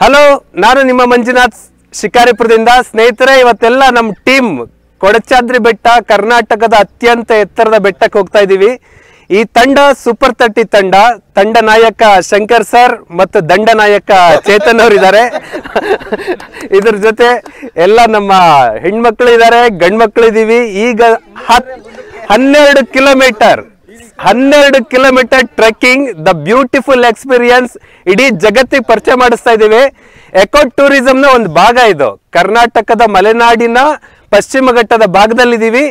Hello, ನಾನು ನಿಮ್ಮ ಮಂಜುನಾಥ್ ಶಿಕಾರಿಪುರದಿಂದ. ಸ್ನೇಹಿತರೆ, ಇವತ್ತೆಲ್ಲ ನಮ್ಮ ಟೀಮ್ ಕೊಡಚಾದ್ರಿ ಬೆಟ್ಟ, ಕರ್ನಾಟಕದ ಅತ್ಯಂತ ಎತ್ತರದ ಬೆಟ್ಟಕ್ಕೆ ಹೋಗ್ತಾ ಇದ್ದೀವಿ. ಈ ತಂಡ ಸೂಪರ್ 30 ತಂಡ ನಾಯಕ ಶಂಕರ್ ಸರ್ ಮತ್ತು ದಂಡ ನಾಯಕ ಚೇತನ್ ಅವರು ಇದ್ದಾರೆ. ಇದ್ರ ಜೊತೆ ಎಲ್ಲ ನಮ್ಮ ಹೆಣ್ಮಕ್ಳು ಇದ್ದಾರೆ, ಗಂಡ್ಮಕ್ಳು ಇದ್ದೀವಿ. ಈಗ 12 kilometre trekking, the beautiful experience ಇಡೀ ಜಗತ್ತಿಗೆ ಪರಿಚಯ ಮಾಡಿಸ್ತಾ ಇದ್ದೀವಿ. ಎಕೋ ಟೂರಿಸಂನ ಒಂದು ಭಾಗ ಇದು. ಕರ್ನಾಟಕದ ಮಲೆನಾಡಿನ ಪಶ್ಚಿಮ ಘಟ್ಟದ ಭಾಗದಲ್ಲಿದ್ದೀವಿ.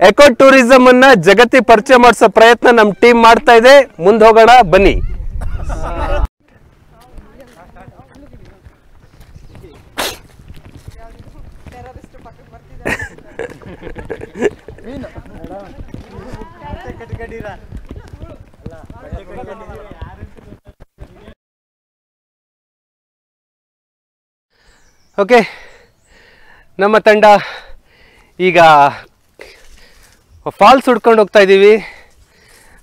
ಎಕೋ ಟೂರಿಸಂ ಅನ್ನ ಜಗತ್ತಿಗೆ ಪರಿಚಯ ಮಾಡಿಸೋ ಪ್ರಯತ್ನ ನಮ್ಮ ಟೀಮ್ ಮಾಡ್ತಾ ಇದೆ. ಮುಂದೆ ಹೋಗೋಣ, ಬನ್ನಿ. ಓಕೆ, ನಮ್ಮ ತಂಡ ಈಗ ಫಾಲ್ಸ್ ಹುಡ್ಕೊಂಡು ಹೋಗ್ತಾ ಇದ್ದೀವಿ.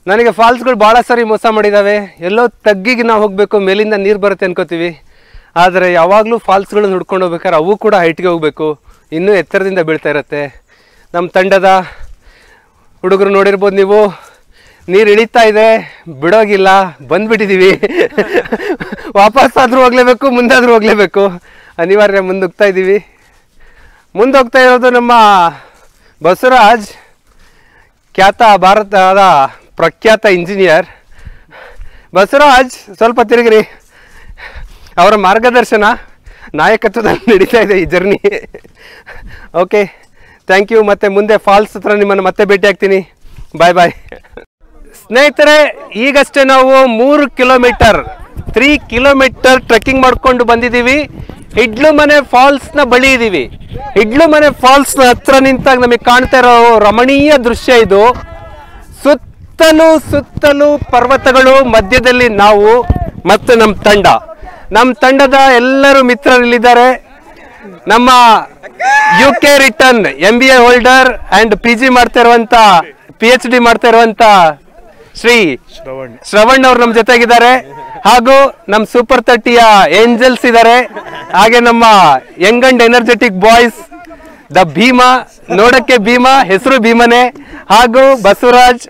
ನನಗೆ ಫಾಲ್ಸ್ಗಳು ಭಾಳ ಸಾರಿ ಮೋಸ ಮಾಡಿದ್ದಾವೆ. ಎಲ್ಲೋ ತಗ್ಗಿಗೆ ನಾವು ಹೋಗಬೇಕು, ಮೇಲಿಂದ ನೀರು ಬರುತ್ತೆ ಅನ್ಕೋತೀವಿ. ಆದರೆ ಯಾವಾಗಲೂ ಫಾಲ್ಸ್ಗಳನ್ನ ಹುಡ್ಕೊಂಡು ಹೋಗ್ಬೇಕಾದ್ರೆ ಅವು ಕೂಡ ಹೈಟ್ಗೆ ಹೋಗಬೇಕು, ಇನ್ನೂ ಎತ್ತರದಿಂದ ಬೀಳ್ತಾ ಇರುತ್ತೆ. ನಮ್ಮ ತಂಡದ ಹುಡುಗರು ನೋಡಿರ್ಬೋದು ನೀವು, ನೀರು ಇಳಿತಾ ಇದೆ, ಬಿಡೋಗಿಲ್ಲ, ಬಂದುಬಿಟ್ಟಿದ್ದೀವಿ. ವಾಪಸ್ಸಾದರೂ ಹೋಗಲೇಬೇಕು, ಮುಂದಾದರೂ ಹೋಗಲೇಬೇಕು, ಅನಿವಾರ್ಯ. ಮುಂದೋಗ್ತಾ ಇದ್ದೀವಿ. ಮುಂದೋಗ್ತಾ ಇರೋದು ನಮ್ಮ ಬಸವರಾಜ್, ಭಾರತದ ಪ್ರಖ್ಯಾತ ಇಂಜಿನಿಯರ್. ಬಸವರಾಜ್, ಸ್ವಲ್ಪ ತಿರುಗ್ರಿ. ಅವರ ಮಾರ್ಗದರ್ಶನ, ನಾಯಕತ್ವದಲ್ಲಿ ನಡೀತಾ ಇದೆ ಈ ಜರ್ನಿ. Okay, thank you. ಮತ್ತು ಮುಂದೆ ಫಾಲ್ಸ್ ಹತ್ರ ನಿಮ್ಮನ್ನು ಮತ್ತೆ ಭೇಟಿ ಆಗ್ತೀನಿ. ಬಾಯ್ ಬಾಯ್. ಸ್ನೇಹಿತರೆ, ಈಗಷ್ಟೇ ನಾವು 3 ಕಿಲೋಮೀಟರ್ ಟ್ರೆಕ್ಕಿಂಗ್ ಮಾಡಿಕೊಂಡು ಬಂದಿದ್ದೀವಿ. ಹಿಡ್ಲುಮನೆ ಫಾಲ್ಸ್ನ ಬಳಿ ಇದ್ದೀವಿ. ಹಿಡ್ಲುಮನೆ ಫಾಲ್ಸ್ನ ಹತ್ರ ನಿಂತಾಗ ನಮಗೆ ಕಾಣ್ತಾ ಇರೋ ರಮಣೀಯ ದೃಶ್ಯ ಇದು. ಸುತ್ತಲೂ ಪರ್ವತಗಳು, ಮಧ್ಯದಲ್ಲಿ ನಾವು ಮತ್ತು ನಮ್ಮ ತಂಡದ ಎಲ್ಲರೂ ಮಿತ್ರರಲ್ಲಿದ್ದಾರೆ. ನಮ್ಮ UK return MBA holder and PG ಮಾಡ್ತಾ ಇರುವಂಥ PhD ಮಾಡ್ತಾ ಇರುವಂಥ ಶ್ರೀ ಶ್ರವಣ್ ಅವರು ನಮ್ಮ ಜೊತೆಗಿದ್ದಾರೆ. ಹಾಗೂ ನಮ್ಮ ಸೂಪರ್ 30ಯ ಏಂಜಲ್ಸ್ ಇದ್ದಾರೆ. ಹಾಗೆ ನಮ್ಮ young and energetic boys, the Bhima, ನೋಡಕ್ಕೆ ಭೀಮಾ, ಹೆಸರು ಭೀಮನೆ. ಹಾಗೂ ಬಸವರಾಜ್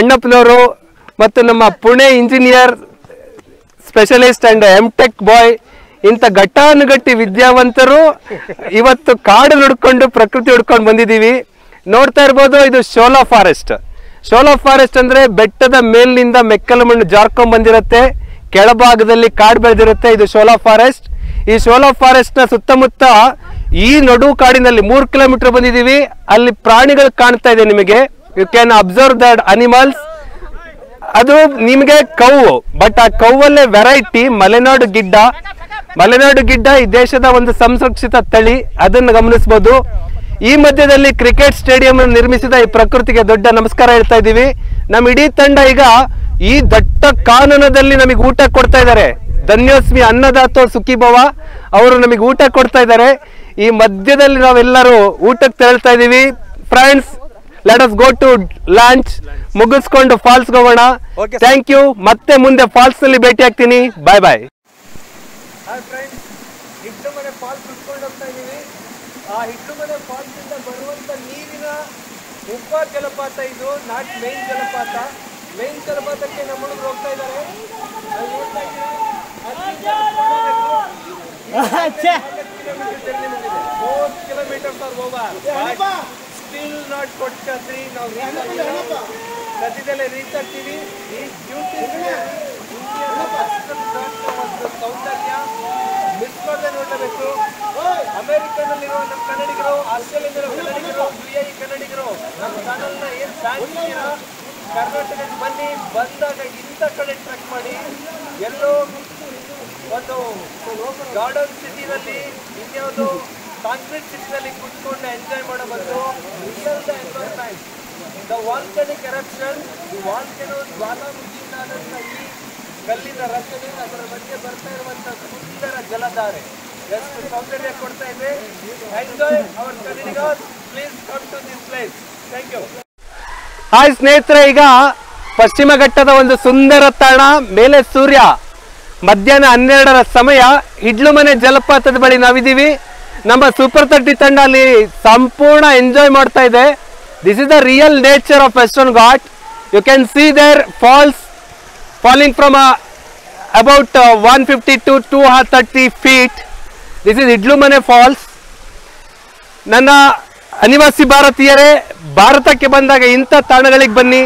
ಅಣ್ಣಪ್ಪನವರು ಮತ್ತು ನಮ್ಮ Pune engineer specialist and MTech boy. ಇಂಥ ಘಟ್ಟಾನುಘಟ್ಟಿ ವಿದ್ಯಾವಂತರು ಇವತ್ತು ಕಾಡು ನೋಡ್ಕೊಂಡು, ಪ್ರಕೃತಿ ಹುಡ್ಕೊಂಡು ಬಂದಿದ್ದೀವಿ. ನೋಡ್ತಾ ಇರ್ಬೋದು, ಇದು ಶೋಲಾ ಫಾರೆಸ್ಟ್ ಅಂದರೆ ಬೆಟ್ಟದ ಮೇಲಿನಿಂದ ಮೆಕ್ಕಲು ಮಣ್ಣು ಜಾರ್ಕೊಂಡ್ ಬಂದಿರುತ್ತೆ, ಕೆಳಭಾಗದಲ್ಲಿ ಕಾಡು ಬೆಳೆದಿರುತ್ತೆ. ಇದು ಶೋಲಾ ಫಾರೆಸ್ಟ್. ಈ ಶೋಲಾ ಫಾರೆಸ್ಟ್ನ ಸುತ್ತಮುತ್ತ ಈ ನಡು ಕಾಡಿನಲ್ಲಿ 3 ಕಿಲೋಮೀಟರ್ ಬಂದಿದ್ದೀವಿ. ಅಲ್ಲಿ ಪ್ರಾಣಿಗಳು ಕಾಣ್ತಾ ಇದೆ ನಿಮಗೆ. You can observe that animals. ಅದು ನಿಮಗೆ ಕೌವು, ಬಟ್ ಆ ಕೌವಲ್ಲೇ ವೆರೈಟಿ ಮಲೆನಾಡು ಗಿಡ್ಡ ಈ ದೇಶದ ಒಂದು ಸಂರಕ್ಷಿತ ತಳಿ, ಅದನ್ನು ಗಮನಿಸಬಹುದು. ಈ ಮಧ್ಯದಲ್ಲಿ ಕ್ರಿಕೆಟ್ ಸ್ಟೇಡಿಯಂ ನಿರ್ಮಿಸಿದ ಈ ಪ್ರಕೃತಿಗೆ ದೊಡ್ಡ ನಮಸ್ಕಾರ ಹೇಳ್ತಾ ಇದ್ದೀವಿ. ನಮ್ಮ ಇಡೀ ತಂಡ ಈಗ ಈ ದಟ್ಟ ಕಾನೂನದಲ್ಲಿ ನಮಗೆ ಊಟ ಕೊಡ್ತಾ ಇದ್ದಾರೆ. ಧನ್ಯೋಸ್ಮಿ ಅನ್ನದಾತೋ ಸುಖಿಭವ, ಅವರು ನಮಗೆ ಊಟ ಕೊಡ್ತಾ ಇದ್ದಾರೆ. ಈ ಮಧ್ಯದಲ್ಲಿ ನಾವೆಲ್ಲರೂ ಊಟಕ್ಕೆ ತೆರಳ್ತಾ ಇದ್ದೀವಿ. Friends, let us go to lunch. ಮುಗಿಸ್ಕೊಂಡು ಫಾಲ್ಸ್ ಹೋಗೋಣ. Thank you. ಮತ್ತೆ ಮುಂದೆ ಫಾಲ್ಸ್ ನಲ್ಲಿ ಭೇಟಿ ಆಗ್ತೀನಿ. ಬಾಯ್ ಬಾಯ್. ಆ ಹಿಡ್ಲುಮನೆ ಫಾಲ್ಸ್ ಇಂದ ಬರುವಂತ ನೀರಿನ ಉಪ ಜಲಪಾತ ಇದು, ನಾಟ್ ಮೇನ್ ಜಲಪಾತ. ಮೇನ್ ಜಲಪಾತಕ್ಕೆ ನಮ್ಮ ಹುಡುಗರು ಹೋಗ್ತಾ ಇದ್ದಾರೆ. ಸ್ಟಿಲ್ ನಾಟ್ ಕೊಟ್ಟಾದ್ರಿ. ನಾವು ಸದ್ಯದಲ್ಲೇ ರೀಚ್ ಆಗ್ತೀವಿ. ಈ ಸೌಂದರ್ಯ ಮಿಸ್ ಮಾಡದೆ ನೋಡಬೇಕು. ಅಮೆರಿಕದಲ್ಲಿರುವ ನಮ್ಮ ಕನ್ನಡಿಗರು, ಆಸ್ಟ್ರೇಲಿಯಾದಲ್ಲಿರುವ ಕನ್ನಡಿಗರು, UAE ಕನ್ನಡಿಗರು, ನಮ್ಮ ಚಾನಲ್ನ ಏನು ಫ್ಯಾನ್ಸ್ ಇದ್ದೀರಾ, ಕರ್ನಾಟಕಕ್ಕೆ ಬನ್ನಿ. ಬಂದಾಗ ಇಂಥ ಕಡೆ ಟ್ರೆಕ್ ಮಾಡಿ. ಎಲ್ಲೋ ಒಂದು ಗಾರ್ಡನ್ ಸಿಟಿನಲ್ಲಿ, ಇನ್ಯಾವುದು ಕಾಂಕ್ರೀಟ್ ಸಿಟಿನಲ್ಲಿ ಕುತ್ಕೊಂಡು ಎಂಜಾಯ್ ಮಾಡೋ ಬದಲು real the environment, the volcanic eruption, volcano ಜ್ವಾಲಾಮುಖಿಯಿಂದ ಆದಂಥ ಈ ಕಲ್ಲಿನ ರಚನೆ, ಅದರ ಮಧ್ಯೆ ಬರ್ತಾ ಇರುವಂಥ ಸುಂದರ ಜಲಧಾರೆ ಎಷ್ಟು ಸೌಂದರ್ಯ ಕೊಡ್ತಾ ಇದೆ. ಎಂಜಾಯ್ ಅವರ್ ಕನ್ನಡಿಗರ್ಸ್, please come to this place. Thank you. Hi ಸ್ನೇಹಿತರೆ, ಈಗ ಪಶ್ಚಿಮ ಘಟ್ಟದ ಒಂದು ಸುಂದರ ತಾಣ, ಮೇಲೆ ಸೂರ್ಯ ಮಧ್ಯಾಹ್ನ 12ರ ಸಮಯ ಹಿಡ್ಲುಮನೆ ಜಲಪಾತದ ಬಳಿ ನಾವಿದ್ದೀವಿ. ನಮ್ಮ ಸೂಪರ್ 30 ತಂಡ ಅಲ್ಲಿ ಸಂಪೂರ್ಣ ಎಂಜಾಯ್ ಮಾಡ್ತಾ ಇದೆ. This is the real nature of Western Ghat. You can see there falls falling from about 150 to 230 feet. This is Idlumane Falls. ನನ್ನ ಅನಿವಾಸಿ ಭಾರತೀಯರೇ, ಭಾರತಕ್ಕೆ ಬಂದಾಗ ಇಂಥ ತಾಣಗಳಿಗೆ ಬನ್ನಿ.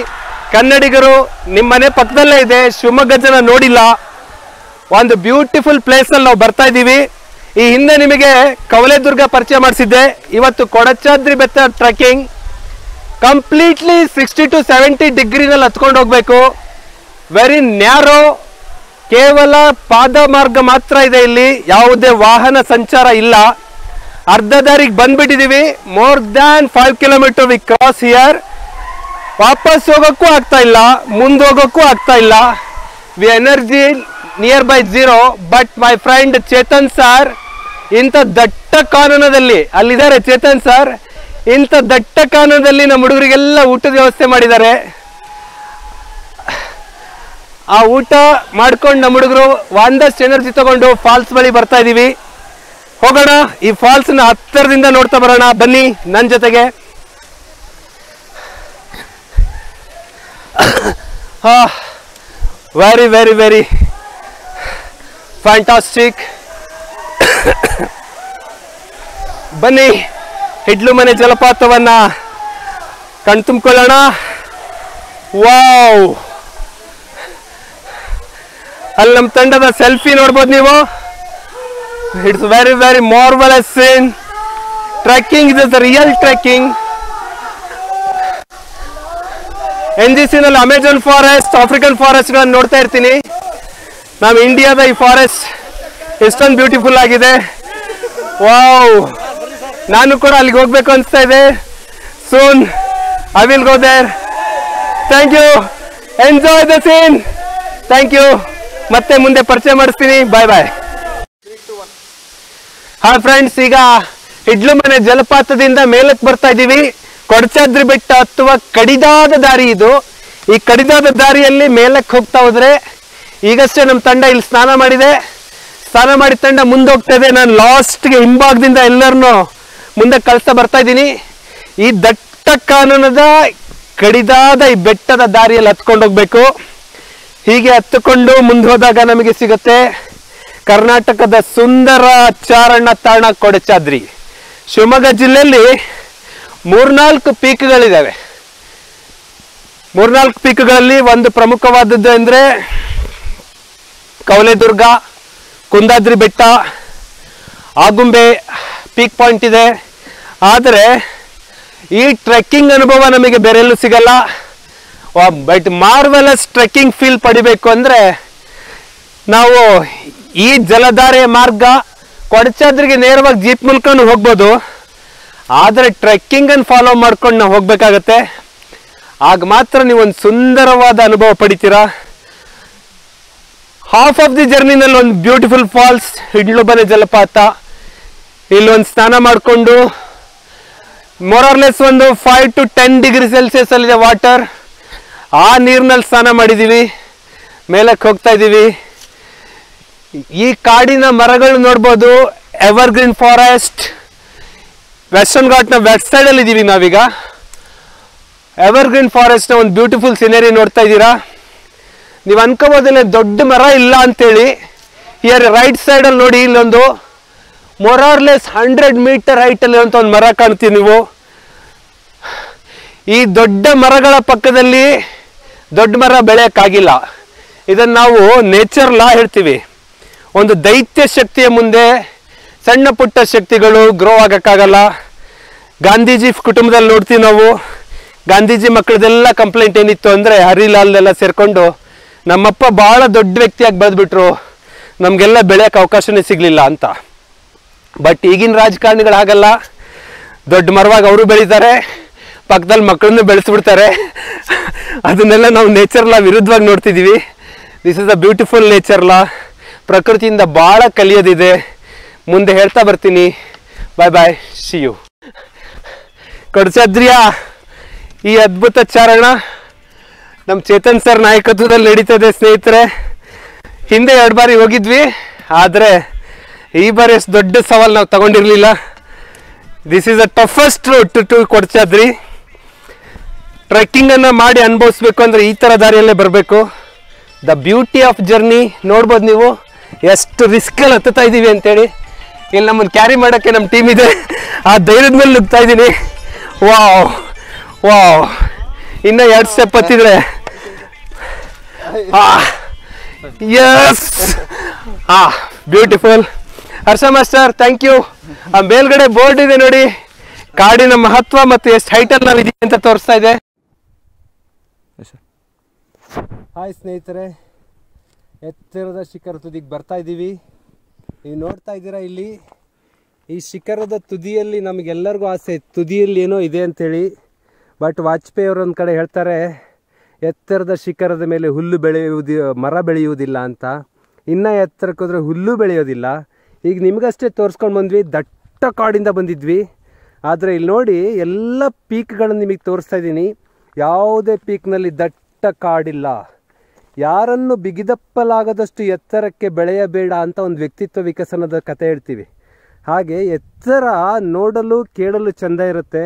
ಕನ್ನಡಿಗರು, ನಿಮ್ಮ ಮನೆ ಪಕ್ಕದಲ್ಲೇ ಇದೆ, ಶಿವಮೊಗ್ಗ ಜನ ನೋಡಿಲ್ಲ. ಒಂದು ಬ್ಯೂಟಿಫುಲ್ ಪ್ಲೇಸಲ್ಲಿ ನಾವು ಬರ್ತಾ ಇದ್ದೀವಿ. ಈ ಹಿಂದೆ ನಿಮಗೆ ಕವಲೇದುರ್ಗ ಪರಿಚಯ ಮಾಡಿಸಿದ್ದೆ. ಇವತ್ತು ಕೊಡಚಾದ್ರಿ ಬೆಟ್ಟ ಟ್ರೆಕ್ಕಿಂಗ್ ಕಂಪ್ಲೀಟ್ಲಿ 60 to 70 ಡಿಗ್ರಿನಲ್ಲಿ ಹತ್ಕೊಂಡು ಹೋಗ್ಬೇಕು. ವೆರಿ ನ್ಯಾರೋ, ಕೇವಲ ಪಾದ ಮಾರ್ಗ ಮಾತ್ರ ಇದೆ ಇಲ್ಲಿ, ಯಾವುದೇ ವಾಹನ ಸಂಚಾರ ಇಲ್ಲ. ಅರ್ಧ ದಾರಿಗೆ ಬಂದ್ಬಿಟ್ಟಿದ್ದೀವಿ. More than 5 kilometers we cross here. ವಾಪಸ್ ಹೋಗೋಕ್ಕೂ ಆಗ್ತಾ ಇಲ್ಲ, ಮುಂದೆ ಹೋಗೋಕ್ಕೂ ಆಗ್ತಾ ಇಲ್ಲ. We energy nearby 0. But my friend Chetan sir ಇಂಥ ದಟ್ಟ ಕಾನೂನದಲ್ಲಿ, ಅಲ್ಲಿದ್ದಾರೆ ಚೇತನ್ ಸರ್, ಇಂಥ ದಟ್ಟ ಕಾನೂನದಲ್ಲಿ ನಮ್ಮ ಹುಡುಗರಿಗೆಲ್ಲ ಊಟದ ವ್ಯವಸ್ಥೆ ಮಾಡಿದ್ದಾರೆ. ಆ ಊಟ ಮಾಡ್ಕೊಂಡು ನಮ್ಮ ಹುಡುಗರು ಒಂದಷ್ಟು ಎನರ್ಜಿ ತಗೊಂಡು ಫಾಲ್ಸ್ ಬಳಿ ಬರ್ತಾ ಇದೀವಿ. ಹೋಗೋಣ, ಈ ಫಾಲ್ಸ್ನ ಹತ್ತಿರದಿಂದ ನೋಡ್ತಾ ಬರೋಣ. ಬನ್ನಿ ನನ್ನ ಜೊತೆಗೆ. Very very very fantastic. ಬನ್ನಿ ಹಿಡ್ಲುಮನೆ ಜಲಪಾತವನ್ನ ಕಣ್ತುಂಬಿಕೊಳ್ಳೋಣ. ವಾವ್, ಅಲ್ಲಿ ನಮ್ಮ ತಂಡದ ಸೆಲ್ಫಿ ನೋಡ್ಬೋದು ನೀವು. It's very very marvellous scene. Trekking is real trekking. NGC ನಲ್ಲಿ ಅಮೆಜಾನ್ ಫಾರೆಸ್ಟ್, ಆಫ್ರಿಕನ್ ಫಾರೆಸ್ಟ್ ಗಳನ್ನ ನೋಡ್ತಾ ಇರ್ತೀನಿ. ನಮ್ಮ ಇಂಡಿಯಾದ ಈ ಫಾರೆಸ್ಟ್ ಎಷ್ಟೊಂದು ಬ್ಯೂಟಿಫುಲ್ ಆಗಿದೆ. ವಾವ್, ನಾನು ಕೂಡ ಅಲ್ಲಿಗೆ ಹೋಗ್ಬೇಕು ಅನಿಸ್ತಾ ಇದೆ. Soon I will go there. Thank you, enjoy the scene. Thank you. ಮತ್ತೆ ಮುಂದೆ ಪರಿಚಯ ಮಾಡಿಸ್ತೀನಿ. ಬಾಯ್ ಬಾಯ್. ಹಾ ಫ್ರೆಂಡ್ಸ್, ಈಗ ಹಿಡ್ಲುಮನೆ ಜಲಪಾತದಿಂದ ಮೇಲಕ್ಕೆ ಬರ್ತಾ ಇದ್ದೀವಿ. ಕೊಡಚಾದ್ರಿ ಬೆಟ್ಟ ಹತ್ತುವ ಕಡಿದಾದ ದಾರಿ ಇದು. ಈ ಕಡಿದಾದ ದಾರಿಯಲ್ಲಿ ಮೇಲಕ್ಕೆ ಹೋಗ್ತಾ ಹೋದ್ರೆ, ಈಗಷ್ಟೇ ನಮ್ಮ ತಂಡ ಇಲ್ಲಿ ಸ್ನಾನ ಮಾಡಿದೆ. ಸ್ನಾನ ಮಾಡಿ ತಂಡ ಮುಂದೆ ಹೋಗ್ತಾ ಇದೆ. ನಾನು ಲಾಸ್ಟ್ಗೆ ಹಿಂಭಾಗದಿಂದ ಎಲ್ಲರನ್ನೂ ಮುಂದೆ ಕಳಿಸ್ತಾ ಬರ್ತಾ ಇದ್ದೀನಿ. ಈ ದಟ್ಟ ಕಾನೂನದ ಕಡಿದಾದ ಈ ಬೆಟ್ಟದ ದಾರಿಯಲ್ಲಿ ಹತ್ಕೊಂಡು ಹೋಗ್ಬೇಕು. ಹೀಗೆ ಹತ್ತುಕೊಂಡು ಮುಂದೆ ಹೋದಾಗ ನಮಗೆ ಸಿಗುತ್ತೆ ಕರ್ನಾಟಕದ ಸುಂದರ ಚಾರಣ ತಾಣ ಕೊಡಚಾದ್ರಿ. ಶಿವಮೊಗ್ಗ ಜಿಲ್ಲೆಯಲ್ಲಿ 3-4 ಪೀಕ್ಗಳಿದ್ದಾವೆ. 3-4 ಪೀಕ್ಗಳಲ್ಲಿ ಒಂದು ಪ್ರಮುಖವಾದದ್ದು ಅಂದರೆ ಕವಲೇದುರ್ಗ, ಕುಂದಾದ್ರಿ ಬೆಟ್ಟ, ಆಗುಂಬೆ ಪೀಕ್ ಪಾಯಿಂಟ್ ಇದೆ. ಆದರೆ ಈ ಟ್ರೆಕ್ಕಿಂಗ್ ಅನುಭವ ನಮಗೆ ಬೇರೆಲ್ಲೂ ಸಿಗಲ್ಲ. ಬಟ್ ಮಾರ್ವೆಲಸ್ ಟ್ರೆಕ್ಕಿಂಗ್ ಫೀಲ್ ಪಡಿಬೇಕು ಅಂದರೆ ನಾವು ಈ ಜಲಧಾರೆಯ ಮಾರ್ಗ ಕೊಡಚಾದ್ರಿಗೆ ನೇರವಾಗಿ ಜೀಪ್ ಮೂಲಕನೂ ಹೋಗ್ಬೋದು. ಆದರೆ ಟ್ರೆಕ್ಕಿಂಗನ್ನು ಫಾಲೋ ಮಾಡ್ಕೊಂಡು ನಾವು ಹೋಗ್ಬೇಕಾಗತ್ತೆ. ಆಗ ಮಾತ್ರ ನೀವು ಒಂದು ಸುಂದರವಾದ ಅನುಭವ ಪಡಿತೀರಾ. ಹಾಫ್ ಆಫ್ ದಿ ಜರ್ನಿನಲ್ಲಿ ಒಂದು ಬ್ಯೂಟಿಫುಲ್ ಫಾಲ್ಸ್, ಹಿಡ್ಲುಮನೆ ಜಲಪಾತ. ಇಲ್ಲೊಂದು ಸ್ನಾನ ಮಾಡಿಕೊಂಡು ಮೋರಾರ್ಲೆಸ್ ಒಂದು 5 to 10 degrees Celsius ಅಲ್ಲಿದೆ ವಾಟರ್. ಆ ನೀರಿನಲ್ಲಿ ಸ್ನಾನ ಮಾಡಿದ್ದೀವಿ. ಮೇಲಕ್ಕೆ ಹೋಗ್ತಾ ಇದ್ದೀವಿ. ಈ ಕಾಡಿನ ಮರಗಳು ನೋಡ್ಬೋದು. Evergreen forest. ವೆಸ್ಟರ್ನ್ ಘಾಟ್ನ ವೆಸ್ಟ್ ಸೈಡಲ್ಲಿ ಇದ್ದೀವಿ ನಾವೀಗ. ಎವರ್ಗ್ರೀನ್ ಫಾರೆಸ್ಟ್ನ ಒಂದು ಬ್ಯೂಟಿಫುಲ್ ಸಿನರಿ ನೋಡ್ತಾ ಇದ್ದೀರಾ. ನೀವು ಅನ್ಕೋಬೋದಿಲ್ಲ ದೊಡ್ಡ ಮರ ಇಲ್ಲ ಅಂತೇಳಿ. ಹಿಯರ್ ರೈಟ್ ಸೈಡಲ್ಲಿ ನೋಡಿ, ಇಲ್ಲೊಂದು ಮೊರಾರ್ಲೆಸ್ 100 meter ಹೈಟಲ್ಲಿ ಅಂತ ಒಂದು ಮರ ಕಾಣ್ತೀವಿ ನೀವು. ಈ ದೊಡ್ಡ ಮರಗಳ ಪಕ್ಕದಲ್ಲಿ ದೊಡ್ಡ ಮರ ಬೆಳೆಯೋಕ್ಕಾಗಿಲ್ಲ. ಇದನ್ನು ನಾವು ನೇಚರ್ ಲಾ ಹೇಳ್ತೀವಿ. ಒಂದು ದೈತ್ಯ ಶಕ್ತಿಯ ಮುಂದೆ ಸಣ್ಣ ಪುಟ್ಟ ಶಕ್ತಿಗಳು ಗ್ರೋ ಆಗಕ್ಕಾಗಲ್ಲ. ಗಾಂಧೀಜಿ ಕುಟುಂಬದಲ್ಲಿ ನೋಡ್ತೀವಿ ನಾವು. ಗಾಂಧೀಜಿ ಮಕ್ಕಳದೆಲ್ಲ ಕಂಪ್ಲೇಂಟ್ ಏನಿತ್ತು ಅಂದರೆ ಹರಿಲಾಲ್ದೆಲ್ಲ ಸೇರಿಕೊಂಡು ನಮ್ಮಪ್ಪ ಭಾಳ ದೊಡ್ಡ ವ್ಯಕ್ತಿಯಾಗಿ ಬೆಳೆದ್ಬಿಟ್ರು, ನಮಗೆಲ್ಲ ಬೆಳೆಯೋಕ್ಕೆ ಅವಕಾಶನೇ ಸಿಗಲಿಲ್ಲ ಅಂತ. ಬಟ್ ಈಗಿನ ರಾಜಕಾರಣಿಗಳು ಹಾಗಲ್ಲ. ದೊಡ್ಡ ಮರವಾಗಿ ಅವರು ಬೆಳೀತಾರೆ, ಪಕ್ಕದಲ್ಲಿ ಮಕ್ಕಳನ್ನು ಬೆಳೆಸ್ಬಿಡ್ತಾರೆ. ಅದನ್ನೆಲ್ಲ ನಾವು ನೇಚರ್ ಲಾ ವಿರುದ್ಧವಾಗಿ ನೋಡ್ತಿದ್ದೀವಿ. This is a beautiful nature law. ಪ್ರಕೃತಿಯಿಂದ ಭಾಳ ಕಲಿಯೋದಿದೆ. ಮುಂದೆ ಹೇಳ್ತಾ ಬರ್ತೀನಿ. ಬಾಯ್ ಬಾಯ್, ಸಿ ಯು. ಕೊಡಚಾದ್ರಿಯ ಈ ಅದ್ಭುತ ಚಾರಣ ನಮ್ಮ ಚೇತನ್ ಸರ್ ನಾಯಕತ್ವದಲ್ಲಿ ನಡೀತದೆ ಸ್ನೇಹಿತರೆ. ಹಿಂದೆ 2 ಬಾರಿ ಹೋಗಿದ್ವಿ, ಆದರೆ ಈ ಬಾರಿ ಅಷ್ಟು ದೊಡ್ಡ ಸವಾಲು ನಾವು ತಗೊಂಡಿರಲಿಲ್ಲ. This is a toughest route to Kodachadri. ಟ್ರೆಕ್ಕಿಂಗನ್ನು ಮಾಡಿ ಅನುಭವಿಸ್ಬೇಕು ಅಂದರೆ ಈ ಥರ ದಾರಿಯಲ್ಲೇ ಬರಬೇಕು. ದ ಬ್ಯೂಟಿ ಆಫ್ ಜರ್ನಿ ನೋಡ್ಬೋದು ನೀವು, ಎಷ್ಟು ರಿಸ್ಕಲ್ಲಿ ಹತ್ತುತ್ತಾ ಇದ್ದೀವಿ ಅಂತೇಳಿ. ಇಲ್ಲಿ ನಮ್ಮನ್ನು ಕ್ಯಾರಿ ಮಾಡೋಕ್ಕೆ ನಮ್ಮ ಟೀಮ್ ಇದೆ, ಆ ಧೈರ್ಯದ ಮೇಲೆ ನುಗ್ತಾ ಇದ್ದೀನಿ. ವಾವ್ ವಾವ್, ಇನ್ನೂ 2 ಸ್ಟೆಪ್ ಹತ್ತಿದ್ರೆ yes, beautiful. Harsha master thank you. ಆ ಮೇಲ್ಗಡೆ ಬೋರ್ಡ್ ಇದೆ ನೋಡಿ, ಕಾಡಿನ ಮಹತ್ವ ಮತ್ತು ಎಷ್ಟು ಹೈಟಲ್ಲಿ ನಾವು ಇದೀವಿ ಅಂತ ತೋರಿಸ್ತಾ ಇದೆ. ಹಾಯ್ ಸ್ನೇಹಿತರೆ, ಎತ್ತರದ ಶಿಖರ ತುದಿಗೆ ಬರ್ತಾ ಇದ್ದೀವಿ. ನೀವು ನೋಡ್ತಾ ಇದ್ದೀರಾ ಇಲ್ಲಿ ಈ ಶಿಖರದ ತುದಿಯಲ್ಲಿ ನಮಗೆಲ್ಲರಿಗೂ ಆಸೆ, ತುದಿಯಲ್ಲಿ ಏನೋ ಇದೆ ಅಂಥೇಳಿ. ಬಟ್ ವಾಜಪೇಯಿ ಅವರು ಒಂದು ಕಡೆ ಹೇಳ್ತಾರೆ, ಎತ್ತರದ ಶಿಖರದ ಮೇಲೆ ಮರ ಬೆಳೆಯುವುದಿಲ್ಲ ಅಂತ. ಇನ್ನೂ ಎತ್ತರಕ್ಕೆ ಹೋದರೆ ಹುಲ್ಲು ಬೆಳೆಯೋದಿಲ್ಲ. ಈಗ ನಿಮಗಷ್ಟೇ ತೋರಿಸ್ಕೊಂಡು ಬಂದ್ವಿ, ದಟ್ಟ ಕಾಡಿಂದ ಬಂದಿದ್ವಿ. ಆದರೆ ಇಲ್ಲಿ ನೋಡಿ, ಎಲ್ಲ ಪೀಕ್ಗಳನ್ನು ನಿಮಗೆ ತೋರಿಸ್ತಾ ಇದ್ದೀನಿ. ಯಾವುದೇ ಪೀಕ್ನಲ್ಲಿ ದಟ್ಟ ಕಾಡಿಲ್ಲ. ಯಾರನ್ನು ಬಿಗಿದಪ್ಪಲಾಗದಷ್ಟು ಎತ್ತರಕ್ಕೆ ಬೆಳೆಯಬೇಡ ಅಂತ ಒಂದು ವ್ಯಕ್ತಿತ್ವ ವಿಕಸನದ ಕತೆ ಹೇಳ್ತೀವಿ. ಹಾಗೆ ಎತ್ತರ ನೋಡಲು ಕೇಳಲು ಚೆಂದ ಇರುತ್ತೆ.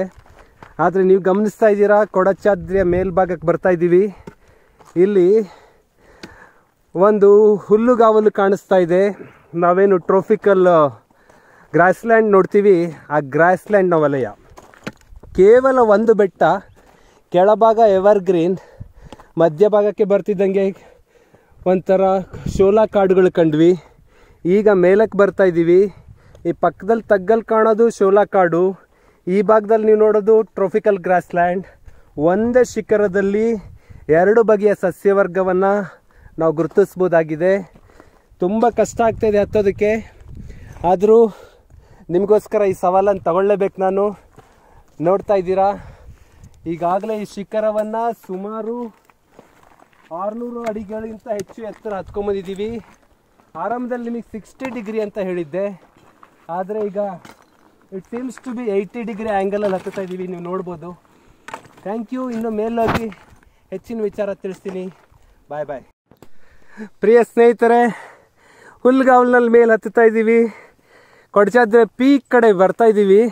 ಆದರೆ ನೀವು ಗಮನಿಸ್ತಾ ಇದ್ದೀರಾ, ಕೊಡಚಾದ್ರಿಯ ಮೇಲ್ಭಾಗಕ್ಕೆ ಬರ್ತಾ ಇದ್ದೀವಿ. ಇಲ್ಲಿ ಒಂದು ಹುಲ್ಲುಗಾವಲು ಕಾಣಿಸ್ತಾ ಇದೆ. ನಾವೇನು ಟ್ರೋಪಿಕಲ್ ಗ್ರಾಸ್ಲ್ಯಾಂಡ್ ನೋಡ್ತೀವಿ, ಆ ಗ್ರಾಸ್ಲ್ಯಾಂಡ್ನ ವಲಯ. ಕೇವಲ ಒಂದು ಬೆಟ್ಟ, ಕೆಳಭಾಗ ಎವರ್ಗ್ರೀನ್, ಮಧ್ಯಭಾಗಕ್ಕೆ ಬರ್ತಿದ್ದಂಗೆ ಒಂಥರ ಶೋಲಾ ಕಾಡುಗಳು ಕಂಡ್ವಿ. ಈಗ ಮೇಲಕ್ಕೆ ಬರ್ತಾ ಇದ್ದೀವಿ. ಈ ಪಕ್ಕದಲ್ಲಿ ತಗ್ಗಲ್ಲಿ ಕಾಣೋದು ಶೋಲಾ ಕಾಡು, ಈ ಭಾಗದಲ್ಲಿ ನೀವು ನೋಡೋದು ಟ್ರೋಪಿಕಲ್ ಗ್ರಾಸ್ಲ್ಯಾಂಡ್. ಒಂದೇ ಶಿಖರದಲ್ಲಿ 2 ಬಗೆಯ ಸಸ್ಯವರ್ಗವನ್ನು ನಾವು ಗುರುತಿಸ್ಬೋದಾಗಿದೆ. ತುಂಬ ಕಷ್ಟ ಆಗ್ತಾಯಿದೆ ಹತ್ತೋದಕ್ಕೆ, ಆದರೂ ನಿಮಗೋಸ್ಕರ ಈ ಸವಾಲನ್ನು ತಗೊಳ್ಳೇಬೇಕು ನಾನು. ನೋಡ್ತಾ ಇದ್ದೀರಾ, ಈಗಾಗಲೇ ಈ ಶಿಖರವನ್ನು ಸುಮಾರು 600 ಅಡಿಗಳಿಗಿಂತ ಹೆಚ್ಚು ಎತ್ತರ ಹತ್ಕೊಂಬಂದಿದ್ದೀವಿ. ಆರಂಭದಲ್ಲಿ ನಿಮಗೆ 60 ಡಿಗ್ರಿ ಅಂತ ಹೇಳಿದ್ದೆ, ಆದರೆ ಈಗ it seems to be 80 degree ಆ್ಯಂಗಲಲ್ಲಿ ಹತ್ತುತ್ತಾ ಇದ್ದೀವಿ, ನೀವು ನೋಡ್ಬೋದು. Thank you. ಇನ್ನು ಮೇಲೋಗಿ ಹೆಚ್ಚಿನ ವಿಚಾರ ತಿಳಿಸ್ತೀನಿ. ಬಾಯ್ ಬಾಯ್. ಪ್ರಿಯ ಸ್ನೇಹಿತರೆ, ಹುಲ್ಗಾವಲ್ನಲ್ಲಿ ಮೇಲೆ ಹತ್ತುತ್ತಾ ಇದ್ದೀವಿ. ಕೊಡಚಾದ್ರಿ ಪೀಕ್ ಕಡೆ ಬರ್ತಾ ಇದ್ದೀವಿ.